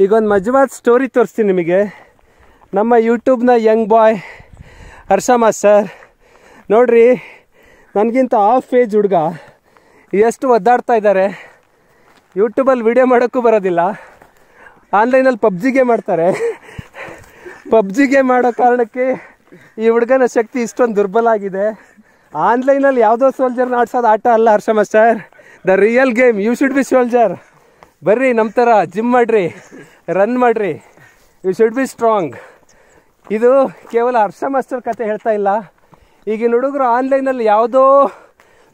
ಈಗೊಂದು ಮಜವಾದ ಸ್ಟೋರಿ ತೋರಿಸ್ತೀನಿ ನಿಮಗೆ. ನಮ್ಮ ಯೂಟ್ಯೂಬ್ನ ಯಂಗ್ ಬಾಯ್ ಹರ್ಷ ಮಾಸ್ಟರ್ ನೋಡ್ರಿ, ನನಗಿಂತ ಹಾಫ್ ಏಜ್ ಹುಡುಗ ಎಷ್ಟು ಒದ್ದಾಡ್ತಾ ಇದ್ದಾರೆ. ಯೂಟ್ಯೂಬಲ್ಲಿ ವಿಡಿಯೋ ಮಾಡೋಕ್ಕೂ ಬರೋದಿಲ್ಲ, ಆನ್ಲೈನಲ್ಲಿ ಪಬ್ಜಿ ಗೇಮ್ ಆಡ್ತಾರೆ. ಪಬ್ಜಿ ಗೇಮ್ ಮಾಡೋ ಕಾರಣಕ್ಕೆ ಈ ಹುಡುಗನ ಶಕ್ತಿ ಇಷ್ಟೊಂದು ದುರ್ಬಲ ಆಗಿದೆ. ಆನ್ಲೈನಲ್ಲಿ ಯಾವುದೋ ಸೋಲ್ಜರ್ನ ಆಡ್ಸೋದು ಆಟ ಅಲ್ಲ Harsha master, the real game. You should be soldier. ಬರ್ರಿ, ನಮ್ಮ ಥರ ಜಿಮ್ ಮಾಡಿರಿ, ರನ್ ಮಾಡಿರಿ, ಯು ಶುಡ್ ಬಿ ಸ್ಟ್ರಾಂಗ್. ಇದು ಕೇವಲ ಹರ್ಷ ಮಾಸ್ಟರ್ ಕತೆ ಹೇಳ್ತಾ ಇಲ್ಲ. ಈಗಿನ ಹುಡುಗರು ಆನ್ಲೈನಲ್ಲಿ ಯಾವುದೋ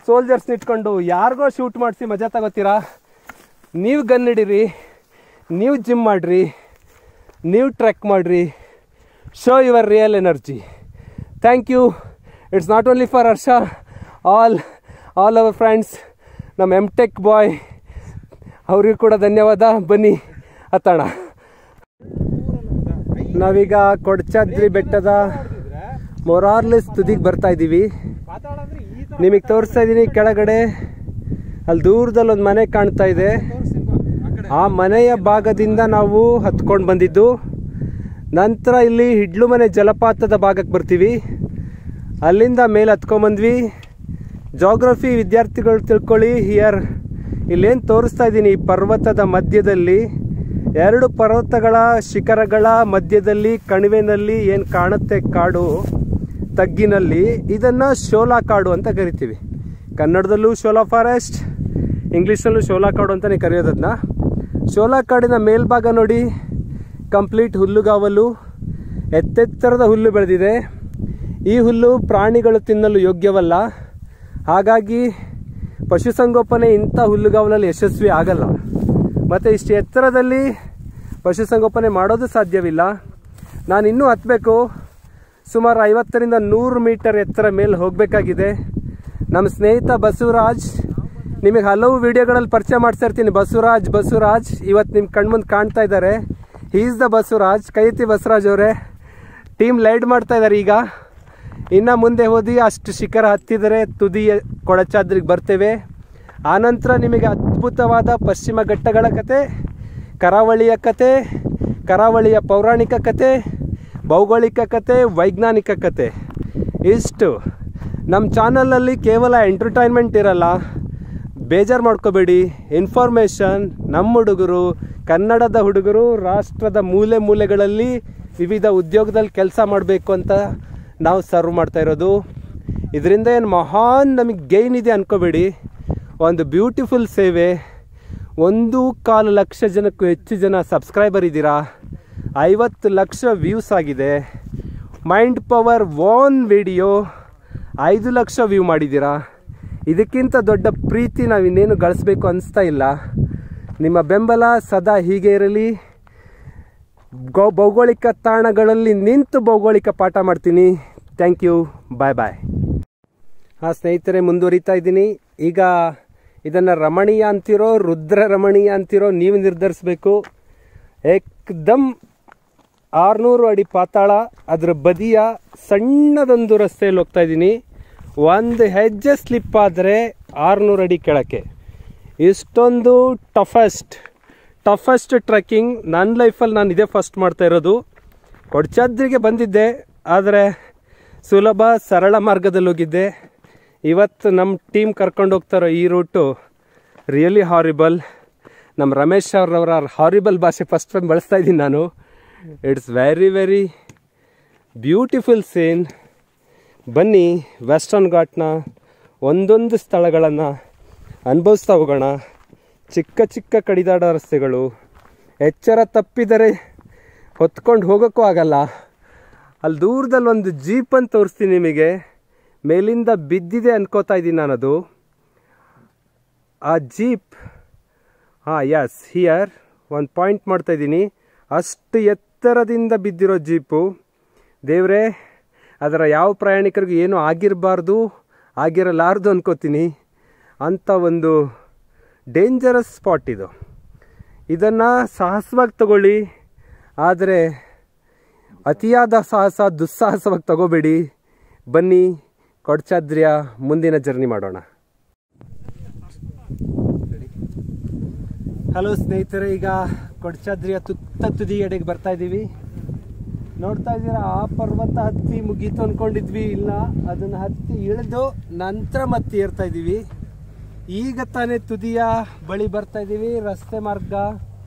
ಸೋಲ್ಜರ್ಸ್ನ ಇಟ್ಕೊಂಡು ಯಾರಿಗೋ ಶೂಟ್ ಮಾಡಿಸಿ ಮಜಾ ತಗೋತೀರಾ. ನೀವು ಗನ್ ಹಿಡೀರಿ, ನೀವು ಜಿಮ್ ಮಾಡಿರಿ, ನೀವು ಟ್ರೆಕ್ ಮಾಡಿರಿ. Show your real energy. Thank you. It's not only for Harsha, all our friends. ನಮ್ಮ ಎಮ್.ಟೆಕ್ ಬಾಯ್ ಅವ್ರಿಗೂ ಕೂಡ ಧನ್ಯವಾದ. ಬನ್ನಿ ಹತ್ತೋಣ. ನಾವೀಗ ಕೊಡಚಾದ್ರಿ ಬೆಟ್ಟದ ಮೊರಾರ್ಲೆಸ್ ತುದಿಗೆ ಬರ್ತಾ ಇದ್ದೀವಿ. ನಿಮಗೆ ತೋರಿಸ್ತಾ ಇದ್ದೀನಿ ಕೆಳಗಡೆ. ಅಲ್ಲಿ ದೂರದಲ್ಲಿ ಒಂದು ಮನೆ ಕಾಣ್ತಾ ಇದೆ. ಆ ಮನೆಯ ಭಾಗದಿಂದ ನಾವು ಹತ್ಕೊಂಡು ಬಂದಿದ್ದು. ನಂತರ ಇಲ್ಲಿ ಹಿಡ್ಲು ಮನೆ ಜಲಪಾತದ ಭಾಗಕ್ಕೆ ಬರ್ತೀವಿ. ಅಲ್ಲಿಂದ ಮೇಲೆ ಹತ್ಕೊಂಡ್ಬಂದ್ವಿ. ಜಾಗ್ರಫಿ ವಿದ್ಯಾರ್ಥಿಗಳು ತಿಳ್ಕೊಳ್ಳಿ. ಇಲ್ಲೇನು ತೋರಿಸ್ತಾ ಇದ್ದೀನಿ, ಪರ್ವತದ ಮಧ್ಯದಲ್ಲಿ 2 ಪರ್ವತಗಳ ಶಿಖರಗಳ ಮಧ್ಯದಲ್ಲಿ ಕಣಿವೆನಲ್ಲಿ ಏನು ಕಾಣುತ್ತೆ ಕಾಡು, ತಗ್ಗಿನಲ್ಲಿ, ಇದನ್ನು ಶೋಲಾ ಕಾಡು ಅಂತ ಕರಿತೀವಿ. ಕನ್ನಡದಲ್ಲೂ ಶೋಲಾ ಫಾರೆಸ್ಟ್, ಇಂಗ್ಲೀಷಲ್ಲೂ ಶೋಲಾ ಕಾಡು ಅಂತಲೇ ಕರೆಯೋದನ್ನ. ಶೋಲಾ ಕಾಡಿನ ಮೇಲ್ಭಾಗ ನೋಡಿ, ಕಂಪ್ಲೀಟ್ ಹುಲ್ಲುಗಾವಲು, ಎತ್ತೆತ್ತರದ ಹುಲ್ಲು ಬೆಳೆದಿದೆ. ಈ ಹುಲ್ಲು ಪ್ರಾಣಿಗಳು ತಿನ್ನಲು ಯೋಗ್ಯವಲ್ಲ. ಹಾಗಾಗಿ ಪಶುಸಂಗೋಪನೆ ಇಂಥ ಹುಲ್ಲುಗಾವಲಲ್ಲಿ ಯಶಸ್ವಿ ಆಗಲ್ಲ. ಮತ್ತು ಇಷ್ಟು ಎತ್ತರದಲ್ಲಿ ಪಶುಸಂಗೋಪನೆ ಮಾಡೋದು ಸಾಧ್ಯವಿಲ್ಲ. ನಾನು ಇನ್ನೂ ಹತ್ತಬೇಕು. ಸುಮಾರು 50ರಿಂದ 100 ಮೀಟರ್ ಎತ್ತರ ಮೇಲೆ ಹೋಗಬೇಕಾಗಿದೆ. ನಮ್ಮ ಸ್ನೇಹಿತ ಬಸವರಾಜ್, ನಿಮಗೆ ಹಲವು ವಿಡಿಯೋಗಳಲ್ಲಿ ಪರಿಚಯ ಮಾಡ್ತಾ ಇರ್ತೀನಿ. ಬಸವರಾಜ್ ಇವತ್ತು ನಿಮ್ಮ ಕಣ್ಮುಂದೆ ಕಾಣ್ತಾ ಇದ್ದಾರೆ. He is the Basavaraj. ಕೈ ಎತ್ತಿ ಬಸವರಾಜ್ ಅವರೇ. ಟೀಮ್ ಲೈಡ್ ಮಾಡ್ತಾ ಇದ್ದಾರೆ. ಈಗ ಇನ್ನು ಮುಂದೆ ಹೋದಿ ಅಷ್ಟು ಶಿಖರ ಹತ್ತಿದರೆ ತುದಿ ಕೊಡಚಾದ್ರಿಗೆ ಬರ್ತೇವೆ. ಆನಂತರ ನಿಮಗೆ ಅದ್ಭುತವಾದ ಪಶ್ಚಿಮ ಘಟ್ಟಗಳ ಕತೆ, ಕರಾವಳಿಯ ಕತೆ, ಕರಾವಳಿಯ ಪೌರಾಣಿಕ ಕತೆ, ಭೌಗೋಳಿಕ ಕತೆ, ವೈಜ್ಞಾನಿಕ ಕತೆ, ಇಷ್ಟು. ನಮ್ಮ ಚಾನಲಲ್ಲಿ ಕೇವಲ ಎಂಟರ್ಟೈನ್ಮೆಂಟ್ ಇರಲ್ಲ, ಬೇಜಾರು ಮಾಡ್ಕೋಬೇಡಿ. ಇನ್ಫಾರ್ಮೇಷನ್, ನಮ್ಮ ಹುಡುಗರು, ಕನ್ನಡದ ಹುಡುಗರು ರಾಷ್ಟ್ರದ ಮೂಲೆ ಮೂಲೆಗಳಲ್ಲಿ ವಿವಿಧ ಉದ್ಯೋಗದಲ್ಲಿ ಕೆಲಸ ಮಾಡಬೇಕು ಅಂತ ನಾವು ಸರ್ವ್ ಮಾಡ್ತಾ ಇರೋದು. ಇದರಿಂದ ಏನು ಮಹಾನ್ ನಮಗೆ ಗೈನ್ ಇದೆ ಅಂದ್ಕೋಬೇಡಿ. ಒಂದು ಬ್ಯೂಟಿಫುಲ್ ಸೇವೆ. 1.25 ಲಕ್ಷ ಜನಕ್ಕೂ ಹೆಚ್ಚು ಜನ ಸಬ್ಸ್ಕ್ರೈಬರ್ ಇದ್ದೀರಾ. 50 ಲಕ್ಷ ವ್ಯೂಸ್ ಆಗಿದೆ. Mind power one video 5 lakh view ಮಾಡಿದ್ದೀರಾ. ಇದಕ್ಕಿಂತ ದೊಡ್ಡ ಪ್ರೀತಿ ನಾವು ಇನ್ನೇನು ಗಳಿಸ್ಬೇಕು ಅನಿಸ್ತಾ ಇಲ್ಲ. ನಿಮ್ಮ ಬೆಂಬಲ ಸದಾ ಹೀಗೆ ಇರಲಿ. ಭೌಗೋಳಿಕ ತಾಣಗಳಲ್ಲಿ ನಿಂತು ಭೌಗೋಳಿಕ ಪಾಠ ಮಾಡ್ತೀನಿ. Thank you. Bye bye. ಹಾಂ ಸ್ನೇಹಿತರೆ, ಮುಂದುವರಿತಾ ಇದ್ದೀನಿ. ಈಗ ಇದನ್ನು ರಮಣೀಯ ಅಂತಿರೋ ರುದ್ರ ರಮಣೀಯ ಅಂತಿರೋ ನೀವು ನಿರ್ಧರಿಸಬೇಕು. ಏಕ್ದಮ್ 600 ಅಡಿ ಪಾತಾಳ, ಅದರ ಬದಿಯ ಸಣ್ಣದೊಂದು ರಸ್ತೆಯಲ್ಲಿ ಹೋಗ್ತಾ ಇದ್ದೀನಿ. ಒಂದು ಹೆಜ್ಜೆ ಸ್ಲಿಪ್ ಆದರೆ 600 ಅಡಿ ಕೆಳಕ್ಕೆ. ಇಷ್ಟೊಂದು ಟಫೆಸ್ಟ್ ಟ್ರೆಕ್ಕಿಂಗ್ ನನ್ನ ಲೈಫಲ್ಲಿ ನಾನು ಇದೇ ಫಸ್ಟ್ ಮಾಡ್ತಾ ಇರೋದು. ಕೊಡಚಾದ್ರಿಗೆ ಬಂದಿದ್ದೆ, ಆದರೆ ಸುಲಭ ಸರಳ ಮಾರ್ಗದಲ್ಲಿ ಹೋಗಿದ್ದೆ. ಇವತ್ತು ನಮ್ಮ ಟೀಮ್ ಕರ್ಕೊಂಡು ಹೋಗ್ತಾರೋ ಈ ರೂಟು ರಿಯಲಿ ಹಾರಿಬಲ್. ನಮ್ಮ ರಮೇಶ್ ಅವರವರ ಹಾರಿಬಲ್ ಭಾಷೆ ಫಸ್ಟ್ ಟೈಮ್ ಬಳಸ್ತಾ ಇದ್ದೀನಿ ನಾನು. It's very very beautiful scene. ಬನ್ನಿ, ವೆಸ್ಟರ್ನ್ ಘಾಟ್ನ ಒಂದೊಂದು ಸ್ಥಳಗಳನ್ನು ಅನುಭವಿಸ್ತಾ ಹೋಗೋಣ. ಚಿಕ್ಕ ಚಿಕ್ಕ ಕಡಿದಾಡ ರಸ್ತೆಗಳು, ಎಚ್ಚರ ತಪ್ಪಿದರೆ ಹೊತ್ಕೊಂಡು ಹೋಗೋಕ್ಕೂ ಆಗಲ್ಲ. ಅಲ್ಲಿ ದೂರದಲ್ಲಿ ಒಂದು ಜೀಪನ್ನು ತೋರಿಸ್ತೀನಿ ನಿಮಗೆ. ಮೇಲಿಂದ ಬಿದ್ದಿದೆ ಅನ್ಕೋತಾ ಇದ್ದೀನಿ ನಾನದು. ಆ ಜೀಪ್, ಯಸ್ ಹಿಯರ್ ಒಂದು ಪಾಯಿಂಟ್ ಮಾಡ್ತಾ ಇದ್ದೀನಿ. ಅಷ್ಟು ಎತ್ತರದಿಂದ ಬಿದ್ದಿರೋ ಜೀಪು. ದೇವರೇ, ಅದರ ಯಾವ ಪ್ರಯಾಣಿಕರಿಗೂ ಏನೂ ಆಗಿರಲಾರ್ದು ಅನ್ಕೋತೀನಿ. ಅಂಥ ಒಂದು ಡೇಂಜರಸ್ ಸ್ಪಾಟ್ ಇದು. ಇದನ್ನು ಸಾಹಸವಾಗಿ ತಗೊಳ್ಳಿ, ಆದರೆ ಅತಿಯಾದ ದುಸ್ಸಾಹಸವಾಗಿ ತಗೋಬೇಡಿ. ಬನ್ನಿ, ಕೊಡಚಾದ್ರಿಯ ಮುಂದಿನ ಜರ್ನಿ ಮಾಡೋಣ. ಹಲೋ ಸ್ನೇಹಿತರೆ, ಈಗ ಕೊಡಚಾದ್ರಿಯ ತುದಿ ಎಡೆಗೆ ಬರ್ತಾ ಇದ್ದೀವಿ. ನೋಡ್ತಾ ಇದ್ದೀರಾ, ಆ ಪರ್ವತ ಹತ್ತಿ ಮುಗೀತು ಅಂದ್ಕೊಂಡಿದ್ವಿ. ಇಲ್ಲ, ಅದನ್ನು ಹತ್ತಿ ಇಳಿದು ನಂತರ ಮತ್ತೆ ಏರ್ತಾ ಇದ್ದೀವಿ. ಈಗ ತಾನೇ ತುದಿಯ ಬಳಿ ಬರ್ತಾ ಇದ್ದೀವಿ. ರಸ್ತೆ ಮಾರ್ಗ,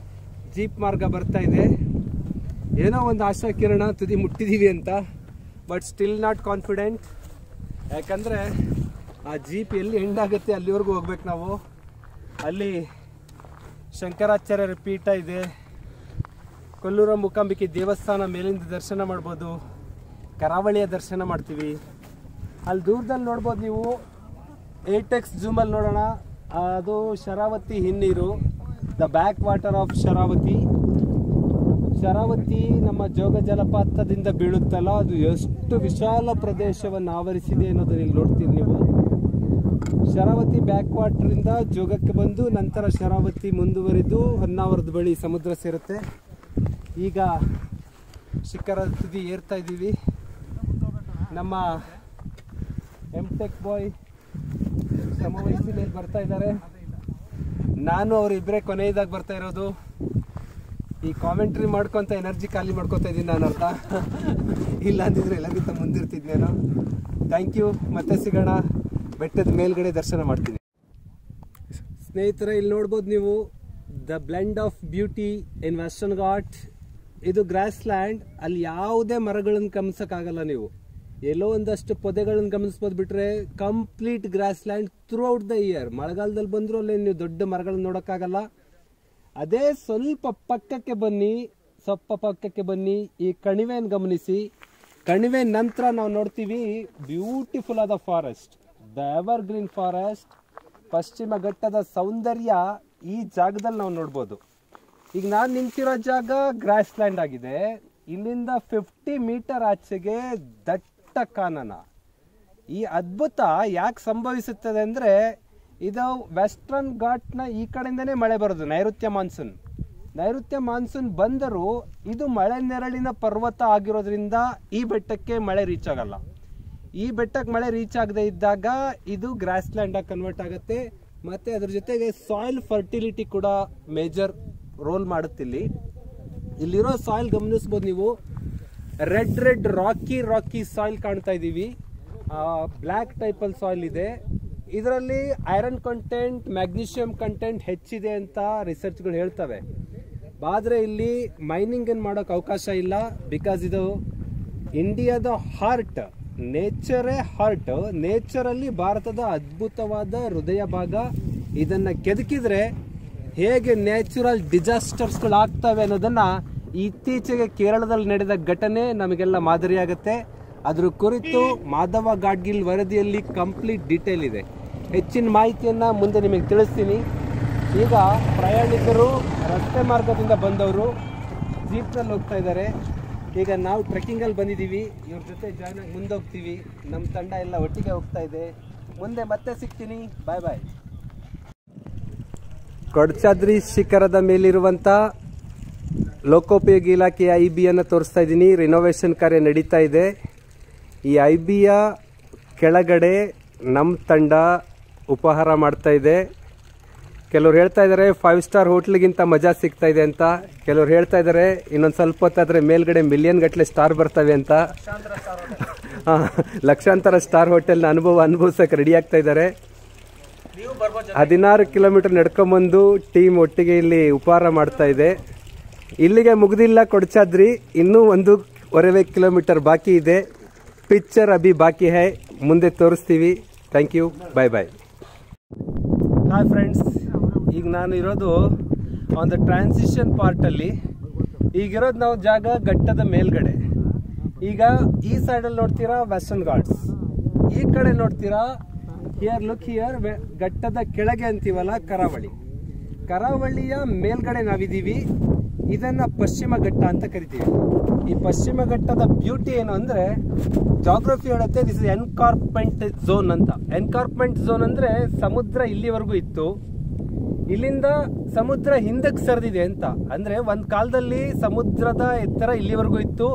ಜೀಪ್ ಮಾರ್ಗ ಬರ್ತಾ ಇದೆ. ಏನೋ ಒಂದು ಆಶಾ ಕಿರಣ, ತುದಿ ಮುಟ್ಟಿದ್ದೀವಿ ಅಂತ. But still not confident. ಯಾಕಂದರೆ ಆ ಜೀಪ್ ಎಲ್ಲಿ ಎಂಡ್ ಆಗುತ್ತೆ ಅಲ್ಲಿವರೆಗೂ ಹೋಗ್ಬೇಕು ನಾವು. ಅಲ್ಲಿ ಶಂಕರಾಚಾರ್ಯರ ಪೀಠ ಇದೆ, ಕೊಲ್ಲೂರ ಮೂಕಾಂಬಿಕೆ ದೇವಸ್ಥಾನ ಮೇಲಿಂದ ದರ್ಶನ ಮಾಡ್ಬೋದು. ಕರಾವಳಿಯ ದರ್ಶನ ಮಾಡ್ತೀವಿ. ಅಲ್ಲಿ ದೂರದಲ್ಲಿ ನೋಡ್ಬೋದು ನೀವು. 8x ಝೂಮಲ್ಲಿ ನೋಡೋಣ. ಅದು ಶರಾವತಿ ಹಿನ್ನೀರು, the back water of Sharavati. Sharavati ನಮ್ಮ ಜೋಗ ಜಲಪಾತದಿಂದ ಬೀಳುತ್ತಲ್ಲ, ಅದು ಎಷ್ಟು ವಿಶಾಲ ಪ್ರದೇಶವನ್ನು ಆವರಿಸಿದೆ ಅನ್ನೋದನ್ನ ಇಲ್ಲಿ ನೋಡ್ತೀರಿ ನೀವು. ಶರಾವತಿ ಬ್ಯಾಕ್ ವಾಟರಿಂದ ಜೋಗಕ್ಕೆ ಬಂದು ನಂತರ ಶರಾವತಿ ಮುಂದುವರಿದು ಹೊನ್ನಾವರದ ಬಳಿ ಸಮುದ್ರ ಸೇರುತ್ತೆ. ಈಗ ಶಿಖರದ ತುದಿ ಏರ್ತಾ ಇದ್ದೀವಿ. ನಮ್ಮ ಎಮ್.ಟೆಕ್ ಬಾಯ್ ಸಮವಯಸ್ಸಿ ಮೇಲೆ ಬರ್ತಾ ಇದ್ದಾರೆ. ನಾನು ಅವರಿಬ್ಬರೇ ಕೊನೆಯದಾಗಿ ಬರ್ತಾ ಇರೋದು. ಈ ಕಾಮೆಂಟ್ರಿ ಮಾಡ್ಕೊತ ಎನರ್ಜಿ ಖಾಲಿ ಮಾಡ್ಕೊತಾ ಇದ್ದೀನಿ ನಾನು. ಅರ್ಥ ಇಲ್ಲ ಅಂದಿದ್ರೆ ಎಲ್ಲರಿಗಿಂತ ಮುಂದಿರ್ತಿದ್ನೇನೋ. Thank you. ಮತ್ತೆ ಸಿಗೋಣ. ಬೆಟ್ಟದ ಮೇಲ್ಗಡೆ ದರ್ಶನ ಮಾಡ್ತೀನಿ. ಸ್ನೇಹಿತರೆ, ಇಲ್ಲಿ ನೋಡ್ಬೋದು ನೀವು, the blend of beauty in western ghat. ಇದು ಗ್ರಾಸ್ ಲ್ಯಾಂಡ್. ಅಲ್ಲಿ ಯಾವುದೇ ಮರಗಳನ್ನು ಗಮನಿಸೋಕ್ಕಾಗಲ್ಲ ನೀವು. ಎಲ್ಲೋ ಒಂದಷ್ಟು ಪೊದೆಗಳನ್ನು ಗಮನಿಸ್ಬೋದು, ಬಿಟ್ರೆ complete grassland throughout the year. ಮಳೆಗಾಲದಲ್ಲಿ ಬಂದರೂ ಅಲ್ಲಿ ನೀವು ದೊಡ್ಡ ಮರಗಳನ್ನು ನೋಡೋಕ್ಕಾಗಲ್ಲ. ಅದೇ ಸ್ವಲ್ಪ ಪಕ್ಕಕ್ಕೆ ಬನ್ನಿ, ಈ ಕಣಿವೆಯನ್ನು ಗಮನಿಸಿ. ಕಣಿವೆ ನಂತರ ನಾವು ನೋಡ್ತೀವಿ ಬ್ಯೂಟಿಫುಲ್ ಆದ forest, the ever green forest. ಪಶ್ಚಿಮ ಘಟ್ಟದ ಸೌಂದರ್ಯ ಈ ಜಾಗದಲ್ಲಿ ನಾವು ನೋಡ್ಬೋದು. ಈಗ ನಾನು ನಿಂತಿರೋ ಜಾಗ ಗ್ರಾಸ್ ಲ್ಯಾಂಡ್ ಆಗಿದೆ. ಇಲ್ಲಿಂದ 50 ಮೀಟರ್ ಆಚೆಗೆ ದಟ್ಟ ಕಾನನ. ಈ ಅದ್ಭುತ ಯಾಕೆ ಸಂಭವಿಸುತ್ತದೆ ಅಂದರೆ, ಇದು ವೆಸ್ಟರ್ನ್ ಘಾಟ್ನ ಈ ಕಡೆಯಿಂದನೇ ಮಳೆ ಬರೋದು. ನೈಋತ್ಯ ಮಾನ್ಸೂನ್ ಬಂದರೂ ಇದು ಮಳೆ ನೆರಳಿನ ಪರ್ವತ ಆಗಿರೋದ್ರಿಂದ ಈ ಬೆಟ್ಟಕ್ಕೆ ಮಳೆ ರೀಚ್ ಆಗಲ್ಲ. ಈ ಬೆಟ್ಟಕ್ಕೆ ಮಳೆ ರೀಚ್ ಆಗದೆ ಇದ್ದಾಗ ಇದು ಗ್ರಾಸ್ ಲ್ಯಾಂಡ್ ಆಗಿ ಕನ್ವರ್ಟ್ ಆಗುತ್ತೆ. ಮತ್ತೆ ಅದ್ರ ಜೊತೆಗೆ ಸಾಯಿಲ್ ಫರ್ಟಿಲಿಟಿ ಕೂಡ ಮೇಜರ್ ರೋಲ್ ಮಾಡುತ್ತೆ. ಇಲ್ಲಿರೋ ಸಾಯಿಲ್ ಗಮನಿಸ್ಬೋದು ನೀವು, ರೆಡ್ ರಾಕಿ ಸಾಯಿಲ್ ಕಾಣ್ತಾ ಇದೀವಿ. ಬ್ಲ್ಯಾಕ್ ಟೈಪ್ ಅಲ್ಲಿ ಸಾಯಿಲ್ ಇದೆ. ಇದರಲ್ಲಿ ಐರನ್ ಕಂಟೆಂಟ್, ಮ್ಯಾಗ್ನೀಷಿಯಂ ಕಂಟೆಂಟ್ ಹೆಚ್ಚಿದೆ ಅಂತ ರಿಸರ್ಚ್ಗಳು ಹೇಳ್ತವೆ. ಆದ್ರೆ ಇಲ್ಲಿ ಮೈನಿಂಗ್ ಏನ್ ಮಾಡೋಕೆ ಅವಕಾಶ ಇಲ್ಲ. ಬಿಕಾಸ್ ಇದು ಇಂಡಿಯಾದ ಹಾರ್ಟ್, ನೇಚರೇ ಹಾರ್ಟ್. ನೇಚರಲ್ಲಿ ಭಾರತದ ಅದ್ಭುತವಾದ ಹೃದಯ ಭಾಗ. ಇದನ್ನ ಕೆದಕಿದ್ರೆ ಹೇಗೆ ನ್ಯಾಚುರಲ್ ಡಿಸಾಸ್ಟರ್ಸ್ಗಳು ಆಗ್ತವೆ ಅನ್ನೋದನ್ನ ಇತ್ತೀಚೆಗೆ ಕೇರಳದಲ್ಲಿ ನಡೆದ ಘಟನೆ ನಮಗೆಲ್ಲ ಮಾದರಿಯಾಗುತ್ತೆ. ಅದ್ರ ಕುರಿತು ಮಾಧವ ಗಾಡ್ಗಿಲ್ ವರದಿಯಲ್ಲಿ ಕಂಪ್ಲೀಟ್ ಡೀಟೇಲ್ ಇದೆ. ಹೆಚ್ಚಿನ ಮಾಹಿತಿಯನ್ನ ಮುಂದೆ ನಿಮಗೆ ತಿಳಿಸ್ತೀನಿ. ಈಗ ಪ್ರಯಾಣಿಕರು ರಸ್ತೆ ಮಾರ್ಗದಿಂದ ಬಂದವರು ಜೀಪ್ನಲ್ಲಿ ಹೋಗ್ತಾ ಇದ್ದಾರೆ. ಈಗ ನಾವು ಟ್ರೆಕ್ಕಿಂಗಲ್ಲಿ ಬಂದಿದ್ದೀವಿ. ಇವ್ರ ಜೊತೆ ಜಾಯ್ನ್ ಆಗಿ ಮುಂದೆ ಹೋಗ್ತೀವಿ. ನಮ್ಮ ತಂಡ ಎಲ್ಲ ಒಟ್ಟಿಗೆ ಹೋಗ್ತಾ ಇದೆ. ಮುಂದೆ ಮತ್ತೆ ಸಿಗ್ತೀನಿ. ಬಾಯ್ ಬಾಯ್. ಕೊಡಚಾದ್ರಿ ಶಿಖರದ ಮೇಲಿರುವಂಥ ಲೋಕೋಪಯೋಗಿ ಇಲಾಖೆಯ IBಯನ್ನು ತೋರಿಸ್ತಾ ಇದ್ದೀನಿ. ರಿನೋವೇಷನ್ ಕಾರ್ಯ ನಡೀತಾ ಇದೆ. ಈ IBಯ ಕೆಳಗಡೆ ನಮ್ಮ ತಂಡ ಉಪಹಾರ ಮಾಡ್ತಾ ಇದೆ. ಕೆಲವ್ರು ಹೇಳ್ತಾ ಇದ್ದಾರೆ 5 ಸ್ಟಾರ್ ಹೋಟ್ಲಿಗಿಂತ ಮಜಾ ಸಿಗ್ತಾ ಇದೆ ಅಂತ. ಕೆಲವ್ರು ಹೇಳ್ತಾ ಇದ್ದಾರೆ ಇನ್ನೊಂದು ಸ್ವಲ್ಪ ಹೊತ್ತಾದ್ರೆ ಮೇಲ್ಗಡೆ ಮಿಲಿಯನ್ ಗಟ್ಟಲೆ ಸ್ಟಾರ್ ಬರ್ತವೆ ಅಂತ. ಲಕ್ಷಾಂತರ ಸ್ಟಾರ್ ಹೋಟೆಲ್ನ ಅನುಭವಿಸಕ್ಕೆ ರೆಡಿ ಆಗ್ತಾ ಇದ್ದಾರೆ. 16 ಕಿಲೋಮೀಟರ್ ನಡ್ಕೊಂಬಂದು ಟೀಮ್ ಒಟ್ಟಿಗೆ ಇಲ್ಲಿ ಉಪಹಾರ ಮಾಡ್ತಾ ಇದೆ. ಇಲ್ಲಿಗೆ ಮುಗಿದಿಲ್ಲ ಕೊಡಚಾದ್ರಿ, ಇನ್ನೂ 1.25 ಕಿಲೋಮೀಟರ್ ಬಾಕಿ ಇದೆ. ಪಿಕ್ಚರ್ ಅಭಿ ಬಾಕಿ ಹೈ, ಮುಂದೆ ತೋರಿಸ್ತೀವಿ. Thank you, bye bye. Hi friends, ಈಗ ನಾನು ಇರೋದು ಆನ್ ದ ಟ್ರಾನ್ಸಿಷನ್ ಪಾರ್ಟಲ್ಲಿ. ಈಗಿರೋದು ನಾವು ಜಾಗ ಘಟ್ಟದ ಮೇಲ್ಗಡೆ. ಈಗ ಈ ಸೈಡಲ್ಲಿ ನೋಡ್ತೀರಾ ವೆಸ್ಟರ್ನ್ ಘಾಟ್ಸ್, ಈ ಕಡೆ ನೋಡ್ತೀರಾ ಲುಕ್ ಹಿಯರ್ ಘಟ್ಟದ ಕೆಳಗೆ ಅಂತೀವಲ್ಲ ಕರಾವಳಿಯ ಮೇಲ್ಗಡೆ ನಾವಿದ್ದೀವಿ. ಇದನ್ನ ಪಶ್ಚಿಮ ಘಟ್ಟ ಅಂತ ಕರಿತೀವಿ. ಈ ಪಶ್ಚಿಮ ಘಟ್ಟದ ಬ್ಯೂಟಿ ಏನು ಅಂದ್ರೆ, ಜಾಗ್ರಫಿ ಹೇಳುತ್ತೆ ದಿಸ್ ಇಸ್ ಎನ್ಕಾರ್ಪ್ಮೆಂಟ್ ಝೋನ್ ಅಂತ. ಎನ್ಕಾರ್ಪ್ಮೆಂಟ್ ಝೋನ್ ಅಂದ್ರೆ ಸಮುದ್ರ ಇಲ್ಲಿವರೆಗೂ ಇತ್ತು, ಇಲ್ಲಿಂದ ಸಮುದ್ರ ಹಿಂದಕ್ಕೆ ಸರಿದಿದೆ ಅಂತ. ಅಂದ್ರೆ ಒಂದ್ ಕಾಲದಲ್ಲಿ ಸಮುದ್ರದ ಎತ್ತರ ಇಲ್ಲಿವರೆಗೂ ಇತ್ತು,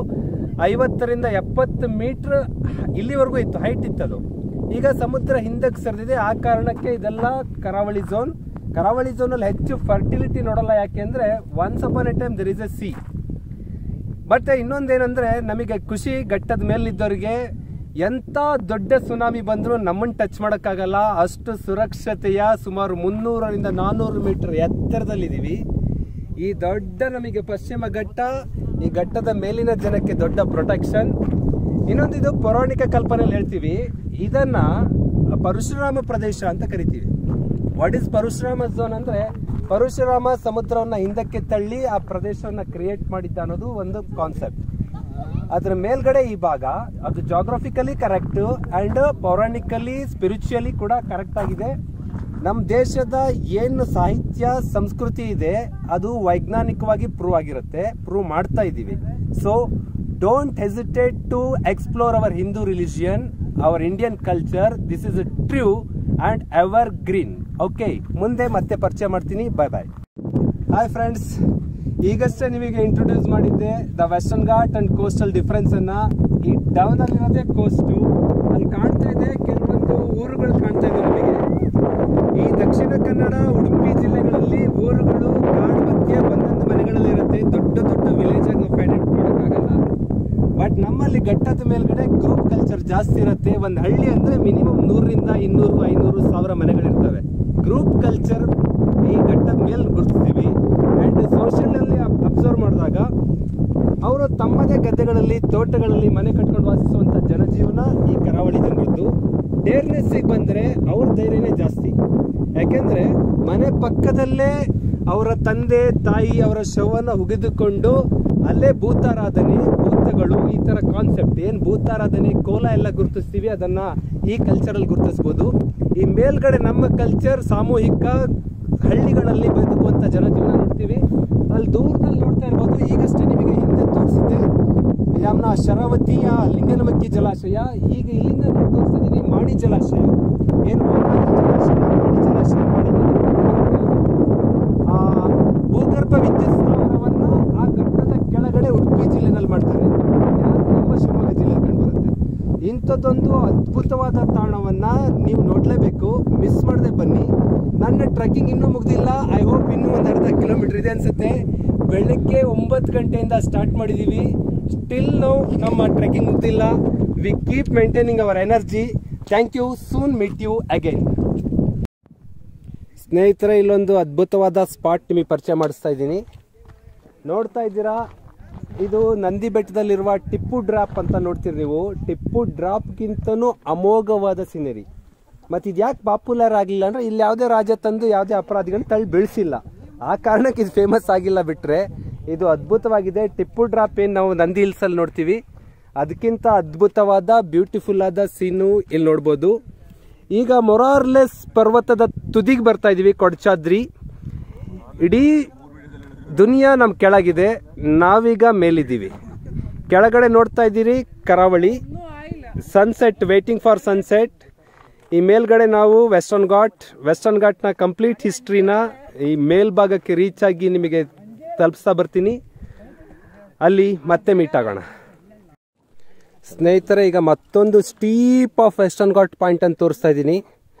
50ರಿಂದ 70 ಮೀಟರ್ ಇಲ್ಲಿವರೆಗೂ ಇತ್ತು, ಹೈಟ್ ಇತ್ತದು. ಈಗ ಸಮುದ್ರ ಹಿಂದಕ್ಕೆ ಸರಿದಿದೆ. ಆ ಕಾರಣಕ್ಕೆ ಇದೆಲ್ಲ ಕರಾವಳಿ ಝೋನ್. ಕರಾವಳಿ ಝೋನ್ ಅಲ್ಲಿ ಹೆಚ್ಚು ಫರ್ಟಿಲಿಟಿ ನೋಡಲ್ಲ. ಯಾಕೆಂದ್ರೆ once upon a time there is a sea. But ಇನ್ನೊಂದೇನಂದ್ರೆ ನಮಗೆ ಖುಷಿ, ಘಟ್ಟದ ಮೇಲಿದ್ದವರಿಗೆ ಎಂತ ದೊಡ್ಡ ಸುನಾಮಿ ಬಂದ್ರು ನಮ್ಮನ್ನು ಟಚ್ ಮಾಡೋಕ್ಕಾಗಲ್ಲ. ಅಷ್ಟು ಸುರಕ್ಷತೆಯ ಸುಮಾರು 300ರಿಂದ 400 ಮೀಟರ್ ಎತ್ತರದಲ್ಲಿದ್ದೀವಿ. ಈ ದೊಡ್ಡ ನಮಗೆ ಪಶ್ಚಿಮ ಘಟ್ಟ, ಈ ಘಟ್ಟದ ಮೇಲಿನ ಜನಕ್ಕೆ ದೊಡ್ಡ ಪ್ರೊಟೆಕ್ಷನ್. ಇನ್ನೊಂದಿದು ಪೌರಾಣಿಕ ಕಲ್ಪನೆಯಲ್ಲಿ ಹೇಳ್ತೀವಿ, ಇದನ್ನ ಪರಶುರಾಮ ಪ್ರದೇಶ ಅಂತ ಕರಿತೀವಿ. ವಾಟ್ ಇಸ್ ಪರಶುರಾಮ ಝೋನ್ ಅಂದ್ರೆ, ಪರಶುರಾಮ ಸಮುದ್ರವನ್ನ ಹಿಂದಕ್ಕೆ ತಳ್ಳಿ ಆ ಪ್ರದೇಶವನ್ನ ಕ್ರಿಯೇಟ್ ಮಾಡಿದ್ದ ಅನ್ನೋದು ಒಂದು ಕಾನ್ಸೆಪ್ಟ್. ಅದ್ರ ಮೇಲ್ಗಡೆ ಈ ಭಾಗ ಅದು ಜಾಗ್ರಫಿಕಲಿ ಕರೆಕ್ಟ್ ಅಂಡ್ ಪೌರಾಣಿಕಲಿ ಸ್ಪಿರಿಚುಯಲಿ ಕೂಡ ಕರೆಕ್ಟ್ ಆಗಿದೆ. ನಮ್ಮ ದೇಶದ ಏನು ಸಾಹಿತ್ಯ ಸಂಸ್ಕೃತಿ ಇದೆ ಅದು ವೈಜ್ಞಾನಿಕವಾಗಿ ಪ್ರೂವ್ ಮಾಡ್ತಾ ಇದ್ದೀವಿ. So don't hesitate to explore our Hindu religion, our Indian culture. This is true and evergreen. Okay, ಮುಂದೆ ಮತ್ತೆ ಪರಿಚಯ ಮಾಡ್ತೀನಿ. ಬಾಯ್ ಬಾಯ್. ಹಾಯ್ ಫ್ರೆಂಡ್ಸ್, ಈಗಷ್ಟೇ ನಿಮಗೆ ಇಂಟ್ರೊಡ್ಯೂಸ್ ಮಾಡಿದ್ದೆ the western ghat and coastal difference ಅನ್ನ. ಈ ಡೌನ್ ಅಲ್ಲಿರೋದೇ ಕೋಸ್ಟು. ಅಲ್ಲಿ ಕಾಣ್ತಾ ಇದೆ ಕೆಲವೊಂದು ಊರುಗಳು ಕಾಣ್ತಾ ಇದೆ ನಮಗೆ. ಈ ದಕ್ಷಿಣ ಕನ್ನಡ, ಉಡುಪಿ ಜಿಲ್ಲೆಗಳಲ್ಲಿ ಊರುಗಳು ಕಾಡು ಮಧ್ಯೆ ಒಂದೊಂದು ಮನೆಗಳಲ್ಲಿರುತ್ತೆ. ದೊಡ್ಡ ದೊಡ್ಡ ವಿಲೇಜ್ ಆಗಿ ನಾವು ಫೈಂಡ್ ಔಟ್ ಮಾಡೋಕ್ಕಾಗಲ್ಲ. ಬಟ್ ನಮ್ಮಲ್ಲಿ ಘಟ್ಟದ ಮೇಲ್ಗಡೆ ಗ್ರೂಪ್ ಕಲ್ಚರ್ ಜಾಸ್ತಿ ಇರುತ್ತೆ. ಒಂದು ಹಳ್ಳಿ ಅಂದ್ರೆ ಮಿನಿಮಮ್ 100ರಿಂದ 200, 500, 1000 ಮನೆಗಳಿರ್ತವೆ. ಗ್ರೂಪ್ ಕಲ್ಚರ್ ಈ ಘಟ್ಟದ ಮೇಲೆ ಗುರುತಿಸ್ತೀವಿ. ಅಂಡ್ ಸೋಷಿಯಲ್ ಅಲ್ಲಿ ಅಬ್ಸರ್ವ್ ಮಾಡಿದಾಗ ಅವರು ತಮ್ಮದೇ ಗದ್ದೆಗಳಲ್ಲಿ, ತೋಟಗಳಲ್ಲಿ ಮನೆ ಕಟ್ಕೊಂಡು ವಾಸಿಸುವಂತ ಜನಜೀವನ ಈ ಕರಾವಳಿ ಜನರದ್ದು. ಡೇರ್ನೆಸ್ಸಿಗೆ ಬಂದ್ರೆ ಅವ್ರ ಧೈರ್ಯನೇ ಜಾಸ್ತಿ. ಯಾಕೆಂದ್ರೆ ಮನೆ ಪಕ್ಕದಲ್ಲೇ ಅವರ ತಂದೆ ತಾಯಿ ಅವರ ಶವವನ್ನು ಹುಗಿದುಕೊಂಡು ಅಲ್ಲೇ ಭೂತಾರಾಧನೆ, ಭೂತಗಳು, ಈ ತರ ಕಾನ್ಸೆಪ್ಟ್ ಏನ್ ಭೂತಾರಾಧನೆ, ಕೋಲ ಎಲ್ಲ ಗುರುತಿಸ್ತೀವಿ, ಅದನ್ನ ಈ ಕಲ್ಚರಲ್ಲಿ ಗುರುತಿಸ್ಬೋದು. ಈ ಮೇಲ್ಗಡೆ ನಮ್ಮ ಕಲ್ಚರ್ ಸಾಮೂಹಿಕ ಹಳ್ಳಿಗಳಲ್ಲಿ ಬದುಕುವಂತ ಜನಜೀವನ ನೋಡ್ತೀವಿ. ಅಲ್ಲಿ ದೂರದಲ್ಲಿ ನೋಡ್ತಾ ಇರ್ಬೋದು, ಈಗಷ್ಟೇ ನಿಮಗೆ ಹಿಂದೆ ತೋರಿಸಿದ್ದೆ ನಮ್ಮ ಶರಾವತಿಯ ಲಿಂಗನಮಕ್ಕಿ ಜಲಾಶಯ. ಈಗ ಇಲ್ಲಿಂದ ನಾನು ತೋರಿಸ್ತಿದ್ದೀನಿ ಮಾಡಿ ಜಲಾಶಯ. ಏನು ಜಲಾಶಯ ಭೂಗರ್ಭ ವಿದ್ಯುತ್ ಸ್ಥಾವರವನ್ನು ಆ ಘಟ್ಟದ ಕೆಳಗಡೆ ಉಡುಪಿ ಜಿಲ್ಲೆನಲ್ಲಿ ಮಾಡ್ತಾರೆ. ನಮ್ಮ ಶಿವಮೊಗ್ಗ ಜಿಲ್ಲೆಯಲ್ಲಿ ಕಂಡುಬರುತ್ತೆ. ಇಂಥದ್ದು ಇಂಥದ್ದೊಂದು ಅದ್ಭುತವಾದ ತಾಣವನ್ನು ನೀವು ನೋಡಲೇಬೇಕು, ಮಿಸ್ ಮಾಡದೆ ಬನ್ನಿ. ನನ್ನ ಟ್ರೆಕ್ಕಿಂಗ್ ಇನ್ನೂ ಮುಗ್ದಿಲ್ಲ. ಐ ಹೋಪ್ ಇನ್ನೂ ಒಂದು ಅರ್ಧ ಕಿಲೋಮೀಟರ್ ಇದೆ ಅನಿಸುತ್ತೆ. ಬೆಳಗ್ಗೆ 9 ಗಂಟೆಯಿಂದ ಸ್ಟಾರ್ಟ್ ಮಾಡಿದ್ದೀವಿ. ಸ್ಟಿಲ್ ನಾವು ನಮ್ಮ ಟ್ರೆಕ್ಕಿಂಗ್ ಮುಗ್ದಿಲ್ಲ. We keep maintaining our energy. Thank you. Soon meet you again. ಸ್ನೇಹಿತರೆ, ಇಲ್ಲೊಂದು ಅದ್ಭುತವಾದ ಸ್ಪಾಟ್ ನಿಮಗೆ ಪರಿಚಯ ಮಾಡಿಸ್ತಾ ಇದ್ದೀನಿ. ನೋಡ್ತಾ ಇದ್ದೀರಾ, ಇದು ನಂದಿ ಬೆಟ್ಟದಲ್ಲಿರುವ ಟಿಪ್ಪು ಡ್ರಾಪ್ ಅಂತ ನೋಡ್ತೀರಿ ನೀವು. ಟಿಪ್ಪು ಡ್ರಾಪ್ಗಿಂತನೂ ಅಮೋಘವಾದ ಸೀನರಿ. ಮತ್ತು ಇದು ಯಾಕೆ ಪಾಪ್ಯುಲರ್ ಆಗಲಿಲ್ಲ ಅಂದರೆ, ಇಲ್ಲಿ ಯಾವುದೇ ರಾಜ ತಂದು ಯಾವುದೇ ಅಪರಾಧಿಗಳನ್ನ ತಳ್ಳಿ ಬೆಳೆಸಿಲ್ಲ. ಆ ಕಾರಣಕ್ಕೆ ಇದು ಫೇಮಸ್ ಆಗಿಲ್ಲ. ಬಿಟ್ಟರೆ ಇದು ಅದ್ಭುತವಾಗಿದೆ. ಟಿಪ್ಪು ಡ್ರಾಪ್ ಏನು ನಾವು ನಂದಿ ಹಿಲ್ಸಲ್ಲಿ ನೋಡ್ತೀವಿ, ಅದಕ್ಕಿಂತ ಅದ್ಭುತವಾದ ಬ್ಯೂಟಿಫುಲ್ ಆದ ಸೀನು ಇಲ್ಲಿ ನೋಡ್ಬೋದು. ಈಗ ಮೊರಾರ್ಲೆಸ್ ಪರ್ವತದ ತುದಿಗೆ ಬರ್ತಾ ಇದ್ದೀವಿ, ಕೊಡಚಾದ್ರಿ. ಇಡೀ ದುನಿಯಾ ನಮ್ಮ ಕೆಳಗಿದೆ, ನಾವೀಗ ಮೇಲಿದ್ದೀವಿ. ಕೆಳಗಡೆ ನೋಡ್ತಾ ಇದ್ದೀರಿ ಕರಾವಳಿ, ಸನ್ಸೆಟ್, ವೇಟಿಂಗ್ ಫಾರ್ ಸನ್ಸೆಟ್. ಈ ಮೇಲ್ಗಡೆ ನಾವು ವೆಸ್ಟರ್ನ್ ಘಾಟ್ನ ಕಂಪ್ಲೀಟ್ ಹಿಸ್ಟ್ರಿನ ಈ ಮೇಲ್ಭಾಗಕ್ಕೆ ರೀಚ್ ಆಗಿ ನಿಮಗೆ ತಲುಪಿಸ್ತಾ ಬರ್ತೀನಿ. ಅಲ್ಲಿ ಮತ್ತೆ ಮೀಟ್ ಆಗೋಣ. ಸ್ನೇಹಿತರೆ, ಈಗ ಮತ್ತೊಂದು steep of Western ghat point ಅಂತ ತೋರಿಸ್ತಾ ಇದ್ದೀನಿ.